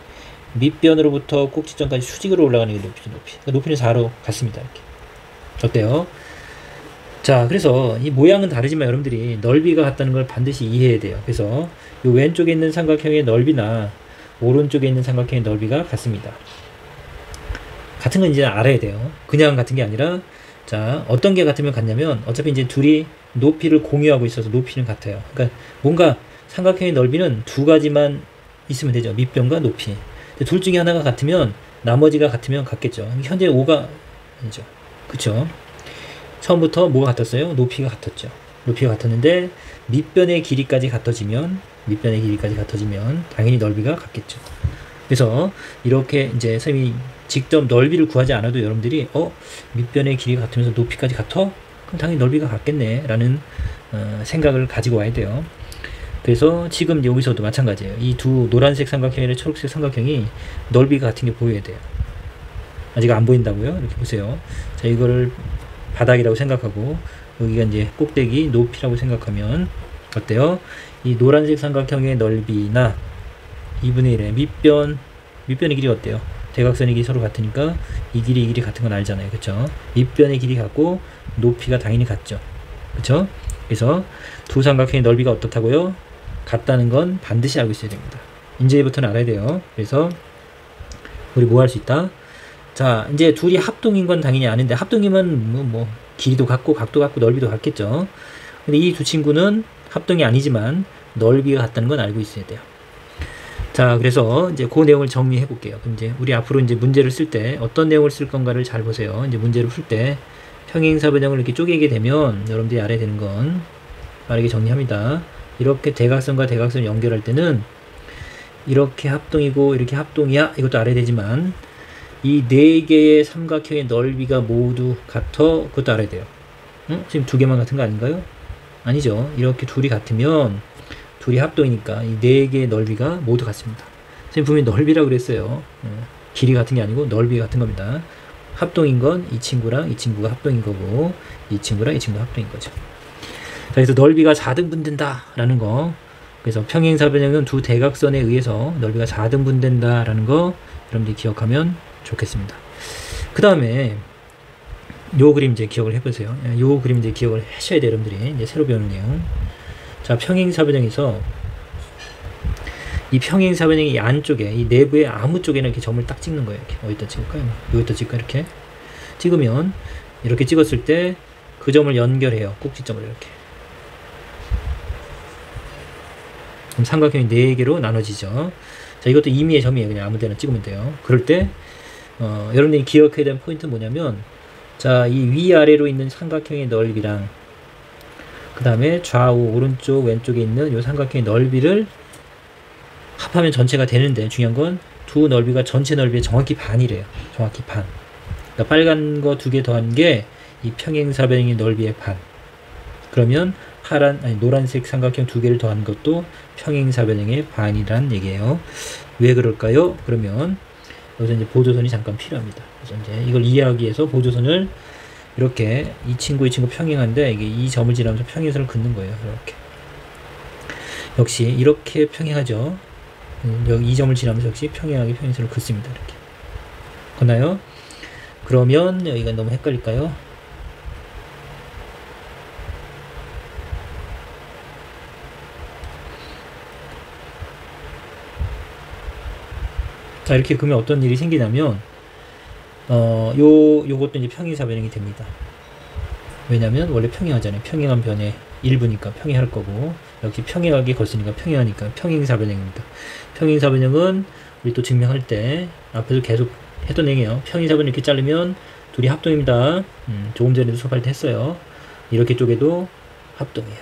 밑변으로부터 꼭지점까지 수직으로 올라가는 게 높이죠. 그러니까 높이는 4로 같습니다. 이렇게. 어때요? 자, 그래서 이 모양은 다르지만 여러분들이 넓이가 같다는 걸 반드시 이해해야 돼요. 그래서 이 왼쪽에 있는 삼각형의 넓이나 오른쪽에 있는 삼각형의 넓이가 같습니다. 같은 건 이제 알아야 돼요. 그냥 같은 게 아니라, 자, 어떤 게 같으면 같냐면 어차피 이제 둘이 높이를 공유하고 있어서 높이는 같아요. 그러니까 뭔가 삼각형의 넓이는 두 가지만 있으면 되죠. 밑변과 높이. 둘 중에 하나가 같으면 나머지가 같으면 같겠죠. 현재 5가 아니죠. 그쵸? 처음부터 뭐가 같았어요? 높이가 같았죠. 높이가 같았는데 밑변의 길이까지 같아지면 당연히 넓이가 같겠죠. 그래서 이렇게 이제 선생님이 직접 넓이를 구하지 않아도 여러분들이 밑변의 길이가 같으면서 높이까지 같아? 그럼 당연히 넓이가 같겠네 라는 생각을 가지고 와야 돼요. 그래서 지금 여기서도 마찬가지예요. 이 두 노란색 삼각형이나 초록색 삼각형이 넓이가 같은 게 보여야 돼요. 아직 안 보인다고요? 이렇게 보세요. 자, 이거를 바닥이라고 생각하고 여기가 이제 꼭대기 높이라고 생각하면 어때요? 이 노란색 삼각형의 넓이나 2분의 1의 밑변의 길이 어때요? 대각선의 길이 서로 같으니까 이 길이 같은 건 알잖아요. 그쵸? 밑변의 길이 같고 높이가 당연히 같죠. 그쵸? 그래서 두 삼각형의 넓이가 어떻다고요? 같다는 건 반드시 알고 있어야 됩니다. 이제부터는 알아야 돼요. 그래서 우리 뭐 할 수 있다? 자, 이제 둘이 합동인 건 당연히 아는데 합동이면 뭐 길이도 같고 각도 같고 넓이도 같겠죠. 근데 이 두 친구는 합동이 아니지만 넓이가 같다는 건 알고 있어야 돼요. 자, 그래서 이제 그 내용을 정리해 볼게요. 이제 우리 앞으로 이제 문제를 쓸 때 어떤 내용을 쓸 건가를 잘 보세요. 이제 문제를 풀 때 평행사변형을 이렇게 쪼개게 되면 여러분들이 알아야 되는 건 빠르게 정리합니다. 이렇게 대각선과 대각선을 연결할 때는 이렇게 합동이고 이렇게 합동이야 이것도 알아야 되지만 이 네 개의 삼각형의 넓이가 모두 같아 그것도 알아야 돼요. 지금 두 개만 같은 거 아닌가요? 아니죠. 이렇게 둘이 같으면 둘이 합동이니까 이 네 개의 넓이가 모두 같습니다. 선생님 분명히 넓이라고 그랬어요. 길이 같은 게 아니고 넓이 같은 겁니다. 합동인 건 이 친구랑 이 친구가 합동인 거고 이 친구랑 이 친구가 합동인 거죠. 자, 그래서 넓이가 4등분된다 라는 거, 그래서 평행사변형은 두 대각선에 의해서 넓이가 4등분된다 라는 거 여러분들이 기억하면 좋겠습니다. 그 다음에 요 그림 이제 기억을 해보세요. 요 그림 이제 기억을 하셔야 돼요. 여러분들이 이제 새로 배우는 내용. 자, 평행사변형에서 이 평행사변형의 안쪽에 이 내부의 아무 쪽에나 이렇게 점을 딱 찍는 거예요. 이렇게 어디다 찍을까요? 여기다 찍을까? 이렇게 찍으면 이렇게 찍었을 때 그 점을 연결해요. 꼭지점을 이렇게. 그럼 삼각형이 4개로 나눠지죠. 자, 이것도 임의의 점이에요. 그냥 아무 데나 찍으면 돼요. 그럴 때 여러분들이 기억해야 되는 포인트는 뭐냐면, 자, 이 위아래로 있는 삼각형의 넓이랑 그 다음에 좌우 오른쪽 왼쪽에 있는 이 삼각형의 넓이를 합하면 전체가 되는데, 중요한 건 두 넓이가 전체 넓이의 정확히 반이래요. 정확히 반. 그러니까 빨간 거 2개 더한 게 이 평행사변형의 넓이의 반. 그러면 노란색 삼각형 2개를 더한 것도 평행사변형의 반이란 얘기예요. 왜 그럴까요? 그러면 여기서 이제 보조선이 잠깐 필요합니다. 그래서 이제 이걸 이해하기 위해서 보조선을 이렇게 이 친구 평행한데, 이게 이 점을 지나면서 평행선을 긋는 거예요. 이렇게. 역시 이렇게 평행하죠. 여기 이 점을 지나면서 역시 평행하게 평행선을 긋습니다. 이렇게. 걷나요? 그러면 여기가 너무 헷갈릴까요? 자, 이렇게 그러면 어떤 일이 생기냐면, 요것도 이제 평행사변형이 됩니다. 왜냐면 원래 평행하잖아요. 평행한 변의 일부니까 평행할 거고, 역시 평행하게 걷으니까 평행하니까 평행사변형입니다. 평행사변형은 우리 또 증명할 때 앞에서 계속 했던 얘기예요. 평행사변형 이렇게 자르면 둘이 합동입니다. 조금 전에도 수업할 때 했어요. 이렇게 쪼개도 합동이에요.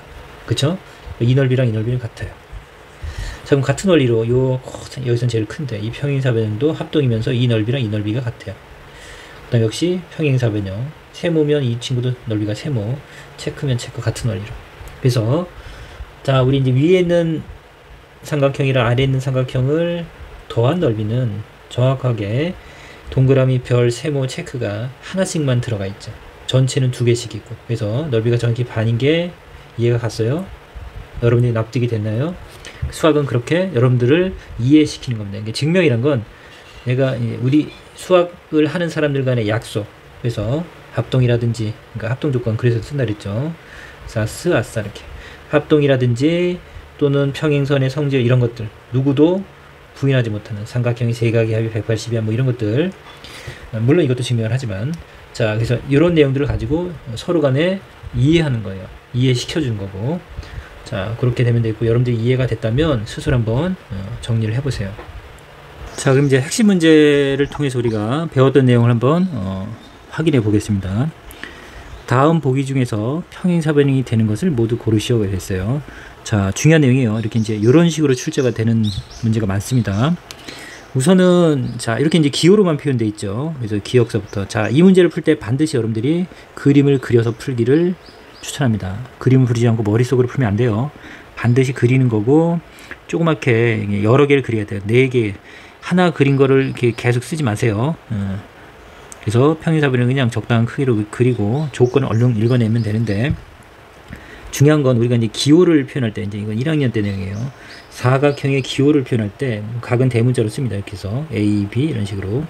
그쵸? 이 넓이랑 이 넓이는 같아요. 자, 그럼 같은 원리로 여기선 제일 큰데 이 평행사변형도 합동이면서 이 넓이랑 이 넓이가 같아요. 그 다음 역시 평행사변형, 세모면 이 친구도 넓이가 세모, 체크면 체크, 같은 원리로. 그래서 자, 우리 이제 위에 있는 삼각형이랑 아래에 있는 삼각형을 더한 넓이는 정확하게 동그라미, 별, 세모, 체크가 하나씩만 들어가 있죠. 전체는 2개씩이고. 그래서 넓이가 정확히 반인 게 이해가 갔어요? 여러분들이 납득이 됐나요? 수학은 그렇게 여러분들을 이해시키는 겁니다. 이게 증명이란 건 내가 우리 수학을 하는 사람들 간의 약속. 그래서 합동이라든지, 그러니까 합동 조건 그래서 쓴다 그랬죠. 사스 아싸 이렇게 합동이라든지 또는 평행선의 성질 이런 것들 누구도 부인하지 못하는 삼각형의 세각의 합이 180이야 뭐 이런 것들, 물론 이것도 증명을 하지만, 자, 그래서 이런 내용들을 가지고 서로 간에 이해하는 거예요. 이해시켜주는 거고. 자, 그렇게 되면 되고, 여러분들이 이해가 됐다면 스스로 한번 정리를 해보세요. 자, 그럼 이제 핵심 문제를 통해서 우리가 배웠던 내용을 한번 확인해 보겠습니다. 다음 보기 중에서 평행사변형이 되는 것을 모두 고르시오 했어요. 자, 중요한 내용이에요. 이렇게 이제 이런 식으로 출제가 되는 문제가 많습니다. 우선은 자, 이렇게 이제 기호로만 표현되어 있죠. 그래서 기억서부터, 자, 이 문제를 풀 때 반드시 여러분들이 그림을 그려서 풀기를 추천합니다. 그림을 그리지 않고 머릿속으로 풀면 안 돼요. 반드시 그리는 거고, 조그맣게 여러 개를 그려야 돼요. 4개. 하나 그린 거를 이렇게 계속 쓰지 마세요. 그래서 평행사변은 그냥 적당한 크기로 그리고 조건을 얼른 읽어내면 되는데, 중요한 건 우리가 이제 기호를 표현할 때, 이제 이건 1학년 때 내용이에요. 사각형의 기호를 표현할 때 각은 대문자로 씁니다. 이렇게 해서 A, B 이런 식으로.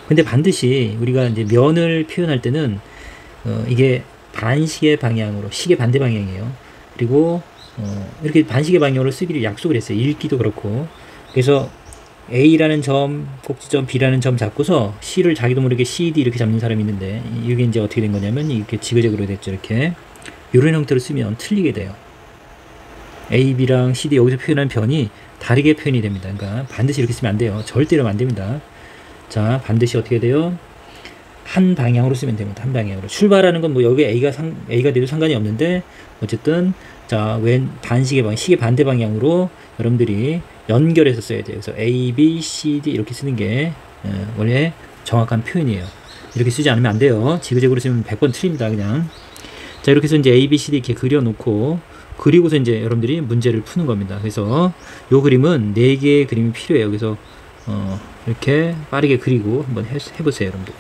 근데 반드시 우리가 이제 면을 표현할 때는 이게 반시계 방향으로, 시계 반대 방향이에요. 그리고 이렇게 반시계 방향으로 쓰기를 약속을 했어요. 읽기도 그렇고. 그래서 A라는 점, 꼭지점, B라는 점 잡고서 C를 자기도 모르게 CD 이렇게 잡는 사람이 있는데, 이게 이제 어떻게 된 거냐면 이렇게 지그재그로 됐죠. 이렇게 이런 형태로 쓰면 틀리게 돼요. A, B랑 CD 여기서 표현한 변이 다르게 표현이 됩니다. 그러니까 반드시 이렇게 쓰면 안 돼요. 절대로 안 됩니다. 자, 반드시 어떻게 돼요? 한 방향으로 쓰면 됩니다. 한 방향으로. 출발하는 건 뭐 여기 A가 돼도 상관이 없는데, 어쨌든 자, 반시계 방향, 시계 반대 방향으로 여러분들이 연결해서 써야 돼요. 그래서 A, B, C, D 이렇게 쓰는 게 원래 정확한 표현이에요. 이렇게 쓰지 않으면 안 돼요. 지그재그로 쓰면 100번 틀립니다. 그냥. 자, 이렇게 해서 이제 A, B, C, D 이렇게 그려놓고, 그리고서 이제 여러분들이 문제를 푸는 겁니다. 그래서 요 그림은 4개의 그림이 필요해요. 그래서 이렇게 빠르게 그리고 한번 해보세요, 여러분들.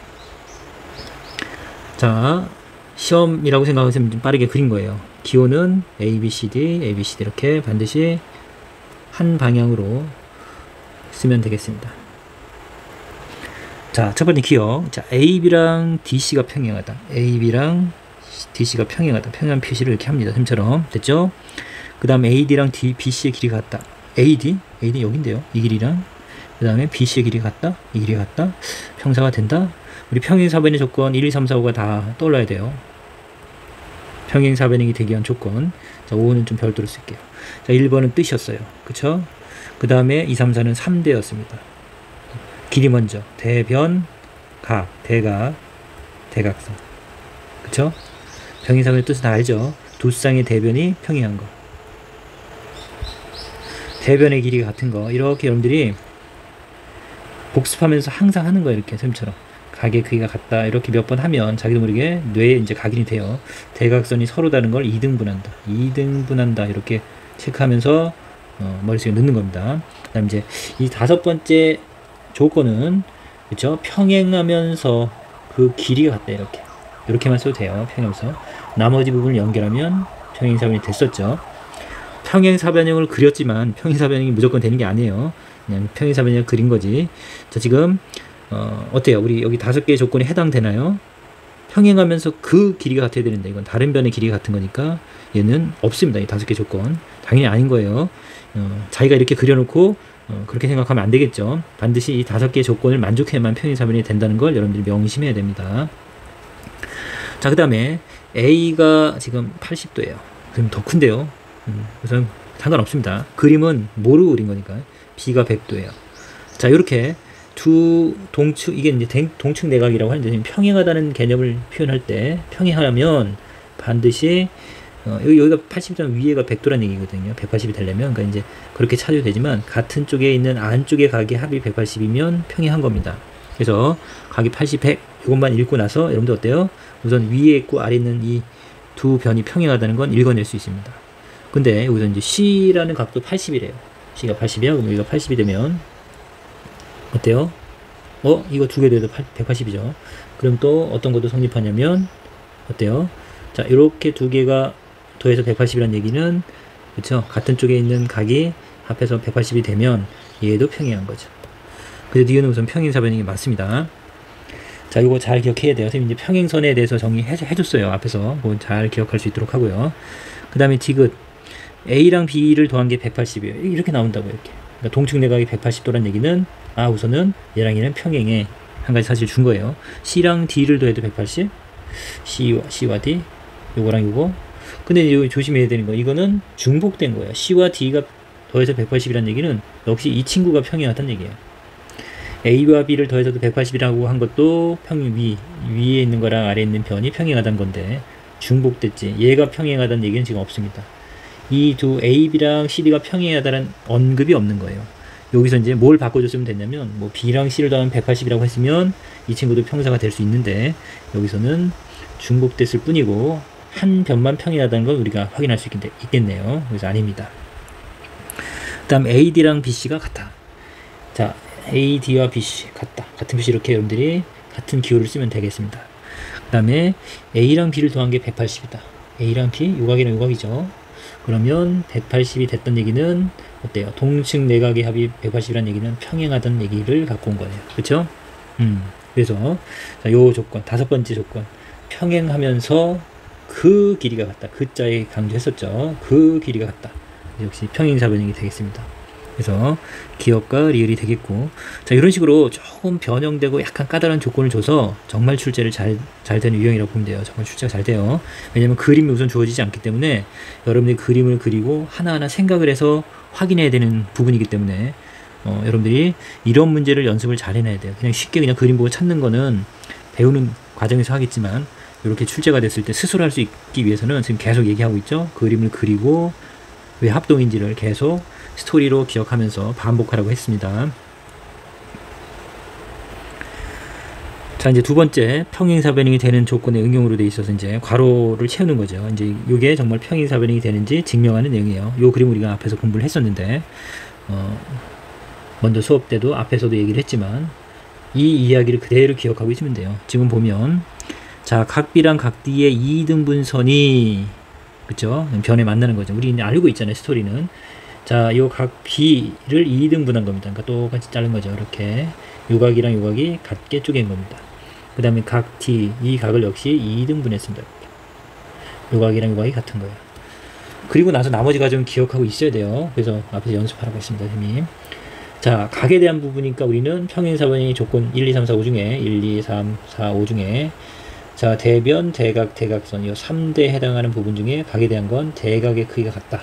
자, 시험이라고 생각하시면 좀 빠르게 그린 거예요. 기호는 A, B, C, D, A, B, C, D 이렇게 반드시 한 방향으로 쓰면 되겠습니다. 자, 첫 번째 기억. 자, AB랑 DC가 평행하다. AB랑 DC가 평행하다. 평행한 표시를 이렇게 합니다. 셈처럼. 됐죠? 그 다음 AD랑 BC의 길이가 같다. AD 여긴데요. 이 길이랑. 그 다음에 BC의 길이가 같다. 이 길이가 같다. 평사가 된다. 우리 평행사변의 조건 1, 2, 3, 4, 5가 다 떠올라야 돼요. 평행사변형이 되기 위한 조건. 자, 5는 좀 별도로 쓸게요. 자, 1번은 뜻이었어요. 그쵸? 그 다음에 2, 3, 4는 3대였습니다. 길이 먼저. 대변, 각, 대각, 대각선. 그쵸? 평행사변의 뜻은 다 알죠? 두 쌍의 대변이 평행한 거. 대변의 길이가 같은 거. 이렇게 여러분들이 복습하면서 항상 하는 거예요. 이렇게 선생님처럼. 각의 크기가 같다. 이렇게 몇 번 하면 자기도 모르게 뇌에 이제 각인이 돼요. 대각선이 서로 다른 걸 2등분한다. 2등분한다. 이렇게 체크하면서 머릿속에 넣는 겁니다. 그 다음 이제 이 5번째 조건은, 그렇죠? 평행하면서 그 길이가 같다. 이렇게만 써도 돼요. 평행하면서. 나머지 부분을 연결하면 평행사변이 됐었죠. 평행사변형을 그렸지만 평행사변형이 무조건 되는 게 아니에요. 그냥 평행사변형을 그린 거지. 자, 지금 어때요? 우리 여기 5개의 조건이 해당되나요? 평행하면서 그 길이가 같아야 되는데 이건 다른 변의 길이가 같은 거니까 얘는 없습니다. 이 5개 조건. 당연히 아닌 거예요. 자기가 이렇게 그려놓고 그렇게 생각하면 안 되겠죠. 반드시 이 5개의 조건을 만족해야만 평행사변이 된다는 걸 여러분들이 명심해야 됩니다. 자, 그 다음에 A가 지금 80도예요. 그럼 더 큰데요. 그래서 상관없습니다. 그림은 모르고 그린 거니까. B가 100도예요. 자, 이렇게 두 동축, 이게 이제 동축 내각이라고 하는데, 평행하다는 개념을 표현할 때, 평행하면 반드시 여기가 80도 위에가 100도라는 얘기거든요. 180이 되려면. 그러니까 이제 그렇게 찾아도 되지만, 같은 쪽에 있는 안쪽의 각의 합이 180이면 평행한 겁니다. 그래서 각이 80, 100 이것만 읽고 나서 여러분들 어때요? 우선 위에 있고 아래 있는 이 두 변이 평행하다는 건 읽어낼 수 있습니다. 근데 여기서 이제 C라는 각도 80이래요. C가 80이야. 그럼 여기가 80이 되면 어때요? 이거 두 개 더해도 180이죠. 그럼 또 어떤 것도 성립하냐면 어때요? 자, 이렇게 두 개가 더해서 180이라는 얘기는, 그렇죠? 같은 쪽에 있는 각이 합해서 180이 되면 얘도 평행한 거죠. 그래서 니은은 우선 평행사변형이 맞습니다. 자, 이거 잘 기억해야 돼요. 선생님 이제 평행선에 대해서 정의해줬어요. 앞에서 그건 잘 기억할 수 있도록 하고요. 그 다음에 디귿. A랑 B를 더한 게 180이에요. 이렇게 나온다고요. 이렇게. 그러니까 동축 내각이 180도란 얘기는, 우선은 얘랑 얘는 평행에 한 가지 사실 준 거예요. C랑 D를 더해도 180. C와 D. 요거랑 요거. 근데 이거 조심해야 되는 거. 이거는 중복된 거예요. C와 D가 더해서 180이란 얘기는 역시 이 친구가 평행하다는 얘기예요. A와 B를 더해서도 180이라고 한 것도 위에 있는 거랑 아래에 있는 변이 평행하다는 건데 중복됐지. 얘가 평행하다는 얘기는 지금 없습니다. 이 두 A, B랑 C, D가 평행하다는 언급이 없는 거예요. 여기서 이제 뭘 바꿔줬으면 됐냐면, 뭐 B랑 C를 더하면 180이라고 했으면 이 친구도 평사가 될 수 있는데, 여기서는 중복됐을 뿐이고 한 변만 평행하다는 걸 우리가 확인할 수 있겠네요. 그래서 아닙니다. 그 다음 AD랑 BC가 같다. 자, AD와 BC 같다. 같은 표시 이렇게 여러분들이 같은 기호를 쓰면 되겠습니다. 그 다음에 A랑 B를 더한 게 180이다. A랑 B, 요각이랑 요각이죠. 그러면 180이 됐던 얘기는 어때요? 동측 내각의 합이 180이라는 얘기는 평행하다는 얘기를 갖고 온 거예요. 그렇죠? 그래서 자, 요 조건, 5번째 조건. 평행하면서 그 길이가 같다. 그 자에 강조했었죠. 그 길이가 같다. 역시 평행사변형이 되겠습니다. 그래서 기억과 리을이 되겠고, 자, 이런 식으로 조금 변형되고 약간 까다로운 조건을 줘서 정말 출제를 잘 되는 유형이라고 보면 돼요. 정말 출제가 잘 돼요. 왜냐면 그림이 우선 주어지지 않기 때문에 여러분들이 그림을 그리고 하나하나 생각을 해서 확인해야 되는 부분이기 때문에 여러분들이 이런 문제를 연습을 잘 해놔야 돼요. 그냥 쉽게 그냥 그림 보고 찾는 거는 배우는 과정에서 하겠지만, 이렇게 출제가 됐을 때 스스로 할 수 있기 위해서는 지금 계속 얘기하고 있죠. 그림을 그리고 왜 합동인지를 계속 스토리로 기억하면서 반복하라고 했습니다. 자, 이제 두 번째 평행사변형이 되는 조건의 응용으로 되어 있어서 이제 괄호를 채우는 거죠. 이제 이게 정말 평행사변형이 되는지 증명하는 내용이에요. 이 그림 우리가 앞에서 공부를 했었는데, 먼저 수업 때도 앞에서도 얘기를 했지만 이 이야기를 그대로 기억하고 있으면 돼요. 지금 보면, 자, 각 B랑 각 D의 2등분선이, 그쵸? 변에 만나는 거죠. 우리 알고 있잖아요, 스토리는. 자, 요 각 B를 2등분한 겁니다. 그러니까 똑같이 자른 거죠. 이렇게 요각이랑 요각이 같게 쪼갠 겁니다. 그 다음에 각 D, 이 각을 역시 2등분했습니다. 요각이랑 요각이 같은 거예요. 그리고 나서 나머지 과정은 기억하고 있어야 돼요. 그래서 앞에서 연습하라고 했습니다, 선생님. 자, 각에 대한 부분이니까 우리는 평행사변형의 조건 1, 2, 3, 4, 5 중에 1, 2, 3, 4, 5 중에 자, 대변, 대각, 대각선 이 3대에 해당하는 부분 중에 각에 대한 건 대각의 크기가 같다.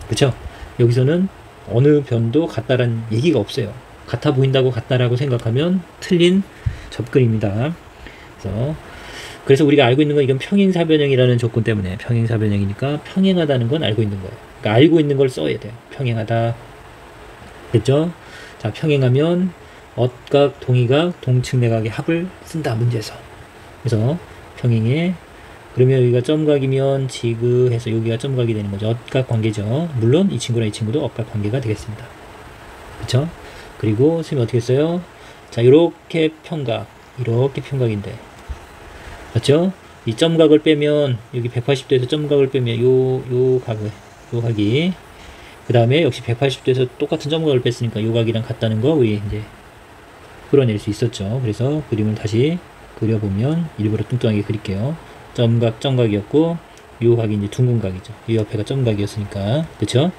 그쵸? 여기서는 어느 변도 같다라는 얘기가 없어요. 같아 보인다고 같다라고 생각하면 틀린 접근입니다. 그래서 우리가 알고 있는 건 이건 평행사변형이라는 조건 때문에 평행사변형이니까 평행하다는 건 알고 있는 거예요. 그러니까 알고 있는 걸 써야 돼요. 평행하다. 됐죠? 자, 평행하면 엇각, 동의각, 동측내각의 합을 쓴다. 문제에서. 그래서 평행에 그러면 여기가 점각이면 지그해서 여기가 점각이 되는 거죠. 엇각 관계죠. 물론 이 친구랑 이 친구도 엇각 관계가 되겠습니다. 그쵸? 그리고 선생님이 어떻게 써요? 자, 이렇게 평각, 이렇게 평각인데 맞죠? 이 점각을 빼면 여기 180도에서 점각을 빼면 요 각이 그 다음에 역시 180도에서 똑같은 점각을 뺐으니까 요 각이랑 같다는 거 우리 이제 끌어낼 수 있었죠. 그래서 그림을 다시 그려보면 일부러 뚱뚱하게 그릴게요. 점각이었고 요 각이 이제 둥근각이죠. 이 옆에가 점각이었으니까 그쵸?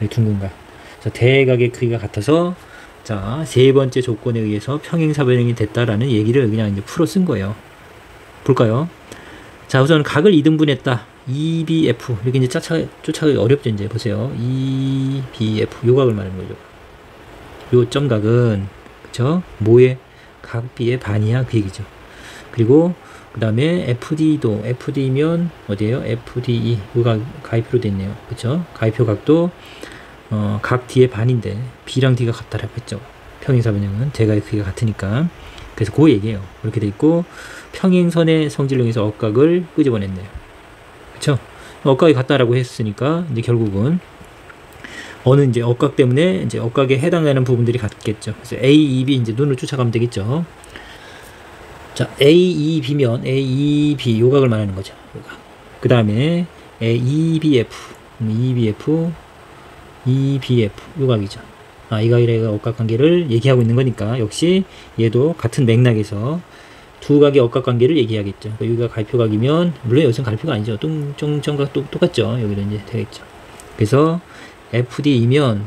둥근각. 자, 대각의 크기가 같아서 자, 세 번째 조건에 의해서 평행사변형이 됐다라는 얘기를 그냥 이제 풀어 쓴 거예요. 볼까요? 자, 우선 각을 2등분했다. EBF 이렇게 이제 쫓아가기 어렵죠. 이제 보세요. EBF 요 각을 말하는 거죠. 요 점각은 그쵸? 뭐의 각 B의 반이야 그 얘기죠. 그리고 그 다음에 FD도 FD면 어디에요? FDE 요 가위표로 되어 있네요. 그쵸? 가위표 각도 각 D의 반인데 B랑 D가 같다라고 했죠. 평행사변형은 대각의 크기가 같으니까. 그래서 그 얘기예요. 그렇게 돼 있고 평행선의 성질령에서 엇각을 끄집어냈네요. 그쵸? 엇각이 같다라고 했으니까 이제 결국은 어느 이제 엇각 때문에 이제 엇각에 해당하는 부분들이 같겠죠. 그래서 A, E, B 이제 눈을 쫓아가면 되겠죠. 자, A, E, B면 A, E, B 요각을 말하는 거죠. 요각. 그 다음에 A, E, B, F, E, B, F, E, B, F 요각이죠. 이 각이랑 엇각 관계를 얘기하고 있는 거니까 역시 얘도 같은 맥락에서 두 각의 엇각 관계를 얘기하겠죠. 여기가 갈표각이면 물론 여기서는 갈표가 아니죠. 뚱정각도 똑같죠. 여기도 이제 되겠죠. 그래서 FD이면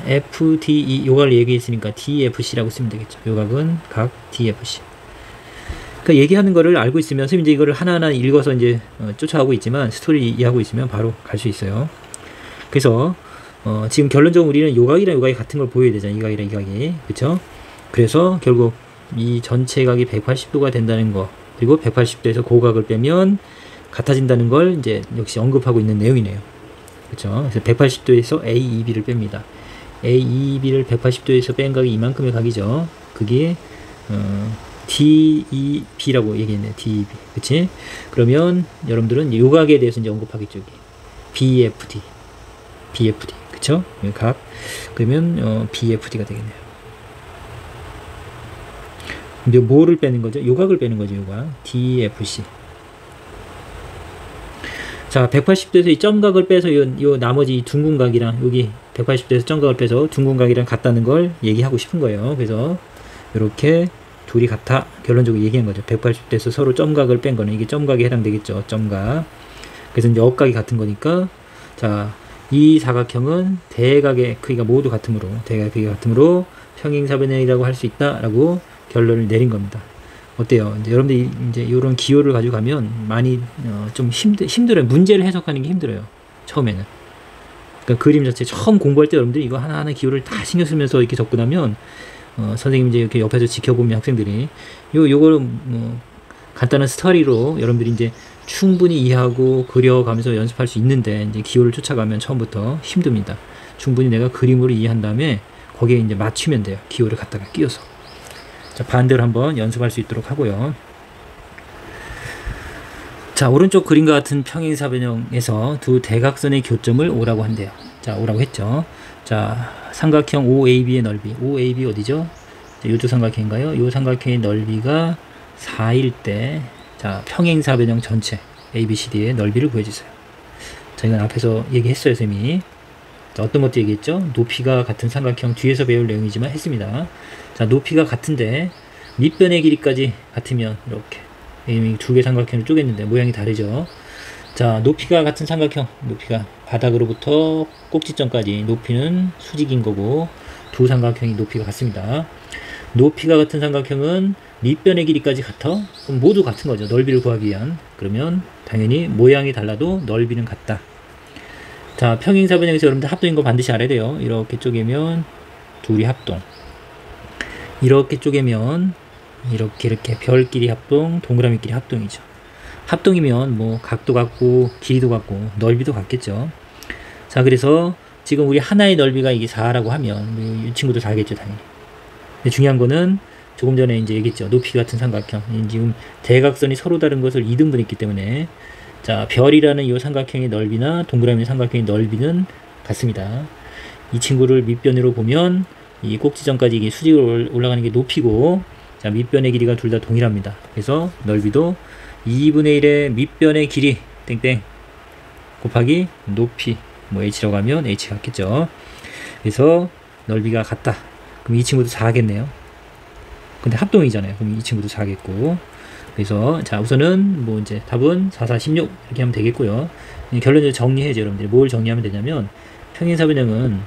FDE 요각을 얘기했으니까 DFC라고 쓰면 되겠죠. 요각은 각 DFC. 그러니까 얘기하는 거를 알고 있으면 선생님 이제 이거를 하나하나 읽어서 이제 쫓아가고 있지만 스토리 이해하고 있으면 바로 갈 수 있어요. 그래서 지금 결론적으로 우리는 요각이랑 요각이 같은 걸 보여야 되잖아요. 이 각이랑 이 각이. 그쵸? 그래서 결국 이 전체 각이 180도가 된다는 거 그리고 180도에서 고각을 빼면 같아진다는 걸 이제 역시 언급하고 있는 내용이네요. 그쵸? 그래서 180도에서 AEB를 뺍니다. AEB를 180도에서 뺀 각이 이만큼의 각이죠. 그게 DEB라고 얘기했네요. DEB. 그치? 그러면 여러분들은 요 각에 대해서 이제 언급하겠죠. BFD. BFD. 그쵸? 각. 그러면 BFD가 되겠네요. 근데 뭐를 빼는 거죠? 요각을 빼는 거죠. 요각. DFC. 자, 180도에서 이 점각을 빼서 요 나머지 둥근각이랑 여기 180도에서 점각을 빼서 둥근각이랑 같다는 걸 얘기하고 싶은 거예요. 그래서 이렇게 둘이 같아 결론적으로 얘기한 거죠. 180도에서 서로 점각을 뺀 거는 이게 점각에 해당되겠죠. 점각. 그래서 이제 엇각이 같은 거니까 자, 이 사각형은 대각의 크기가 모두 같으므로 대각의 크기가 같으므로 평행사변형이라고 할 수 있다라고 결론을 내린 겁니다. 어때요? 이제 여러분들이 이제 이런 기호를 가지고 가면 많이 좀 힘들어요. 문제를 해석하는 게 힘들어요. 처음에는. 그러니까 그림 자체 처음 공부할 때 여러분들이 이거 하나하나 기호를 다 신경 쓰면서 이렇게 접근하면 선생님이 이제 이렇게 옆에서 지켜보면 학생들이 요거를 뭐 간단한 스토리로 여러분들이 이제 충분히 이해하고 그려가면서 연습할 수 있는데 이제 기호를 쫓아가면 처음부터 힘듭니다. 충분히 내가 그림으로 이해한 다음에 거기에 이제 맞추면 돼요. 기호를 갖다가 끼워서. 자, 반대로 한번 연습할 수 있도록 하고요. 자, 오른쪽 그림과 같은 평행사변형에서 두 대각선의 교점을 O라고 한대요. 자, O라고 했죠. 자, 삼각형 OAB의 넓이. OAB 어디죠? 자, 요쪽 삼각형인가요? 요 삼각형의 넓이가 4일 때, 자, 평행사변형 전체 ABCD의 넓이를 구해주세요. 자, 이건 앞에서 얘기했어요, 쌤이. 자, 어떤 것도 얘기했죠? 높이가 같은 삼각형 뒤에서 배울 내용이지만 했습니다. 자, 높이가 같은데 밑변의 길이까지 같으면 이렇게 두 개 삼각형을 쪼갰는데 모양이 다르죠. 자, 높이가 같은 삼각형, 높이가 바닥으로부터 꼭지점까지 높이는 수직인 거고 두 삼각형이 높이가 같습니다. 높이가 같은 삼각형은 밑변의 길이까지 같아? 그럼 모두 같은 거죠. 넓이를 구하기 위한. 그러면 당연히 모양이 달라도 넓이는 같다. 자, 평행사변형에서 여러분들 합동인 거 반드시 알아야 돼요. 이렇게 쪼개면 둘이 합동. 이렇게 쪼개면 이렇게 별끼리 합동, 동그라미끼리 합동이죠. 합동이면 뭐 각도 같고 길이도 같고 넓이도 같겠죠. 자, 그래서 지금 우리 하나의 넓이가 이게 4라고 하면 이 친구도 4겠죠, 당연히. 근데 중요한 거는 조금 전에 이제 얘기했죠. 높이 같은 삼각형. 지금 대각선이 서로 다른 것을 2등분했기 때문에 자, 별이라는 이 삼각형의 넓이나 동그라미 삼각형의 넓이는 같습니다. 이 친구를 밑변으로 보면 이 꼭지점까지 이게 수직으로 올라가는 게 높이고, 자, 밑변의 길이가 둘 다 동일합니다. 그래서 넓이도 2분의 1의 밑변의 길이 땡땡 곱하기 높이 뭐 h라고 하면 h 같겠죠. 그래서 넓이가 같다. 그럼 이 친구도 4겠네요. 근데 합동이잖아요. 그럼 이 친구도 4겠고. 그래서 자, 우선은 뭐 이제 답은 4, 4, 16 이렇게 하면 되겠고요. 결론을 정리해야죠, 여러분들이. 뭘 정리하면 되냐면 평행사변형은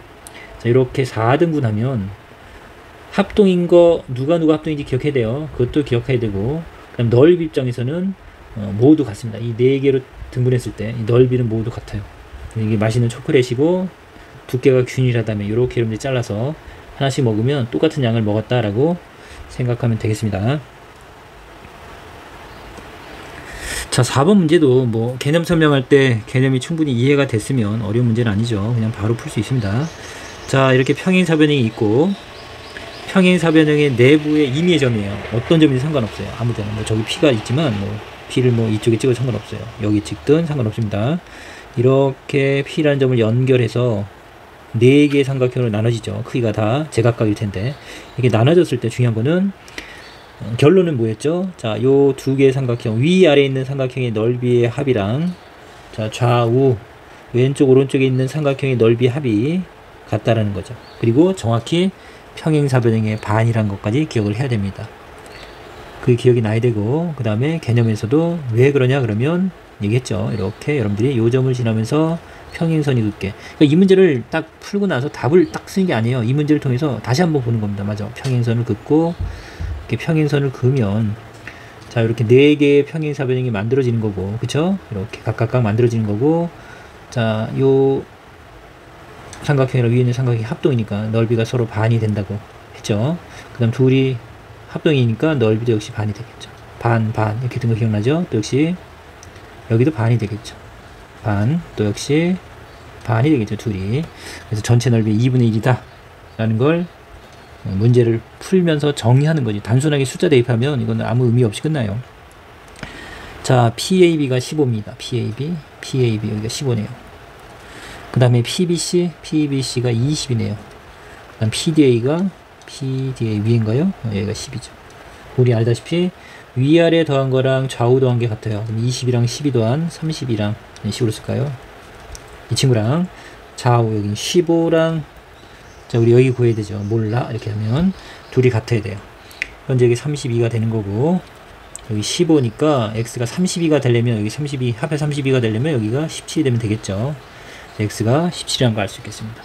자, 이렇게 4등분 하면 합동인 거 누가 합동인지 기억해야 돼요. 그것도 기억해야 되고, 그다음 넓이 입장에서는 모두 같습니다. 이 4개로 등분했을 때 이 넓이는 모두 같아요. 이게 맛있는 초콜릿이고 두께가 균일하다면 이렇게 여러분들이 잘라서 하나씩 먹으면 똑같은 양을 먹었다라고 생각하면 되겠습니다. 자, 4번 문제도 뭐 개념 설명할 때 개념이 충분히 이해가 됐으면 어려운 문제는 아니죠. 그냥 바로 풀 수 있습니다. 자, 이렇게 평행사변형이 있고 평행사변형의 내부의 임의의 점이에요. 어떤 점인지 상관없어요. 아무데나 뭐 저기 P가 있지만 뭐 P를 뭐 이쪽에 찍어도 상관없어요. 여기 찍든 상관없습니다. 이렇게 P라는 점을 연결해서 4개의 삼각형으로 나눠지죠. 크기가 다 제각각일 텐데 이게 나눠졌을 때 중요한 거는 결론은 뭐였죠? 자, 요 2개의 삼각형 위아래에 있는 삼각형의 넓이의 합이랑 자, 좌우 왼쪽 오른쪽에 있는 삼각형의 넓이 합이 같다라는 거죠. 그리고 정확히 평행사변형의 반이란 것까지 기억을 해야 됩니다. 그 기억이 나야 되고, 그 다음에 개념에서도 왜 그러냐 그러면 얘기했죠. 이렇게 여러분들이 요 점을 지나면서 평행선이 긋게. 그러니까 이 문제를 딱 풀고 나서 답을 딱 쓰는 게 아니에요. 이 문제를 통해서 다시 한번 보는 겁니다. 맞아. 평행선을 긋고 이렇게 평행선을 그으면 자, 이렇게 4개의 평행사변형이 만들어지는 거고, 그쵸? 이렇게 각각 만들어지는 거고, 자, 요 삼각형이랑 위에 있는 삼각형이 합동이니까 넓이가 서로 반이 된다고 했죠. 그 다음 둘이 합동이니까 넓이도 역시 반이 되겠죠. 반 이렇게 된 거 기억나죠? 또 역시 여기도 반이 되겠죠. 또 역시 반이 되겠죠, 둘이. 그래서 전체 넓이 2분의 1이다 라는 걸 문제를 풀면서 정리하는 거지. 단순하게 숫자 대입하면 이건 아무 의미 없이 끝나요. 자, PAB가 15입니다. PAB 여기가 15네요. 그 다음에 PBC가 20이네요. 그 다음 PDA 위인가요? 여기가 10이죠. 우리 알다시피 위아래 더한 거랑 좌우 더한 게 같아요. 그럼 20이랑 12 더한 32랑 식으로 쓸까요? 이 친구랑 좌우 여기 15랑 자, 우리 여기 구해야 되죠. 몰라. 이렇게 하면 둘이 같아야 돼요. 현재 여기 32가 되는 거고 여기 15니까 x가 32가 되려면 여기 32 합해 32가 되려면 여기가 17이 되면 되겠죠. x가 17이라는 거 알 수 있겠습니다.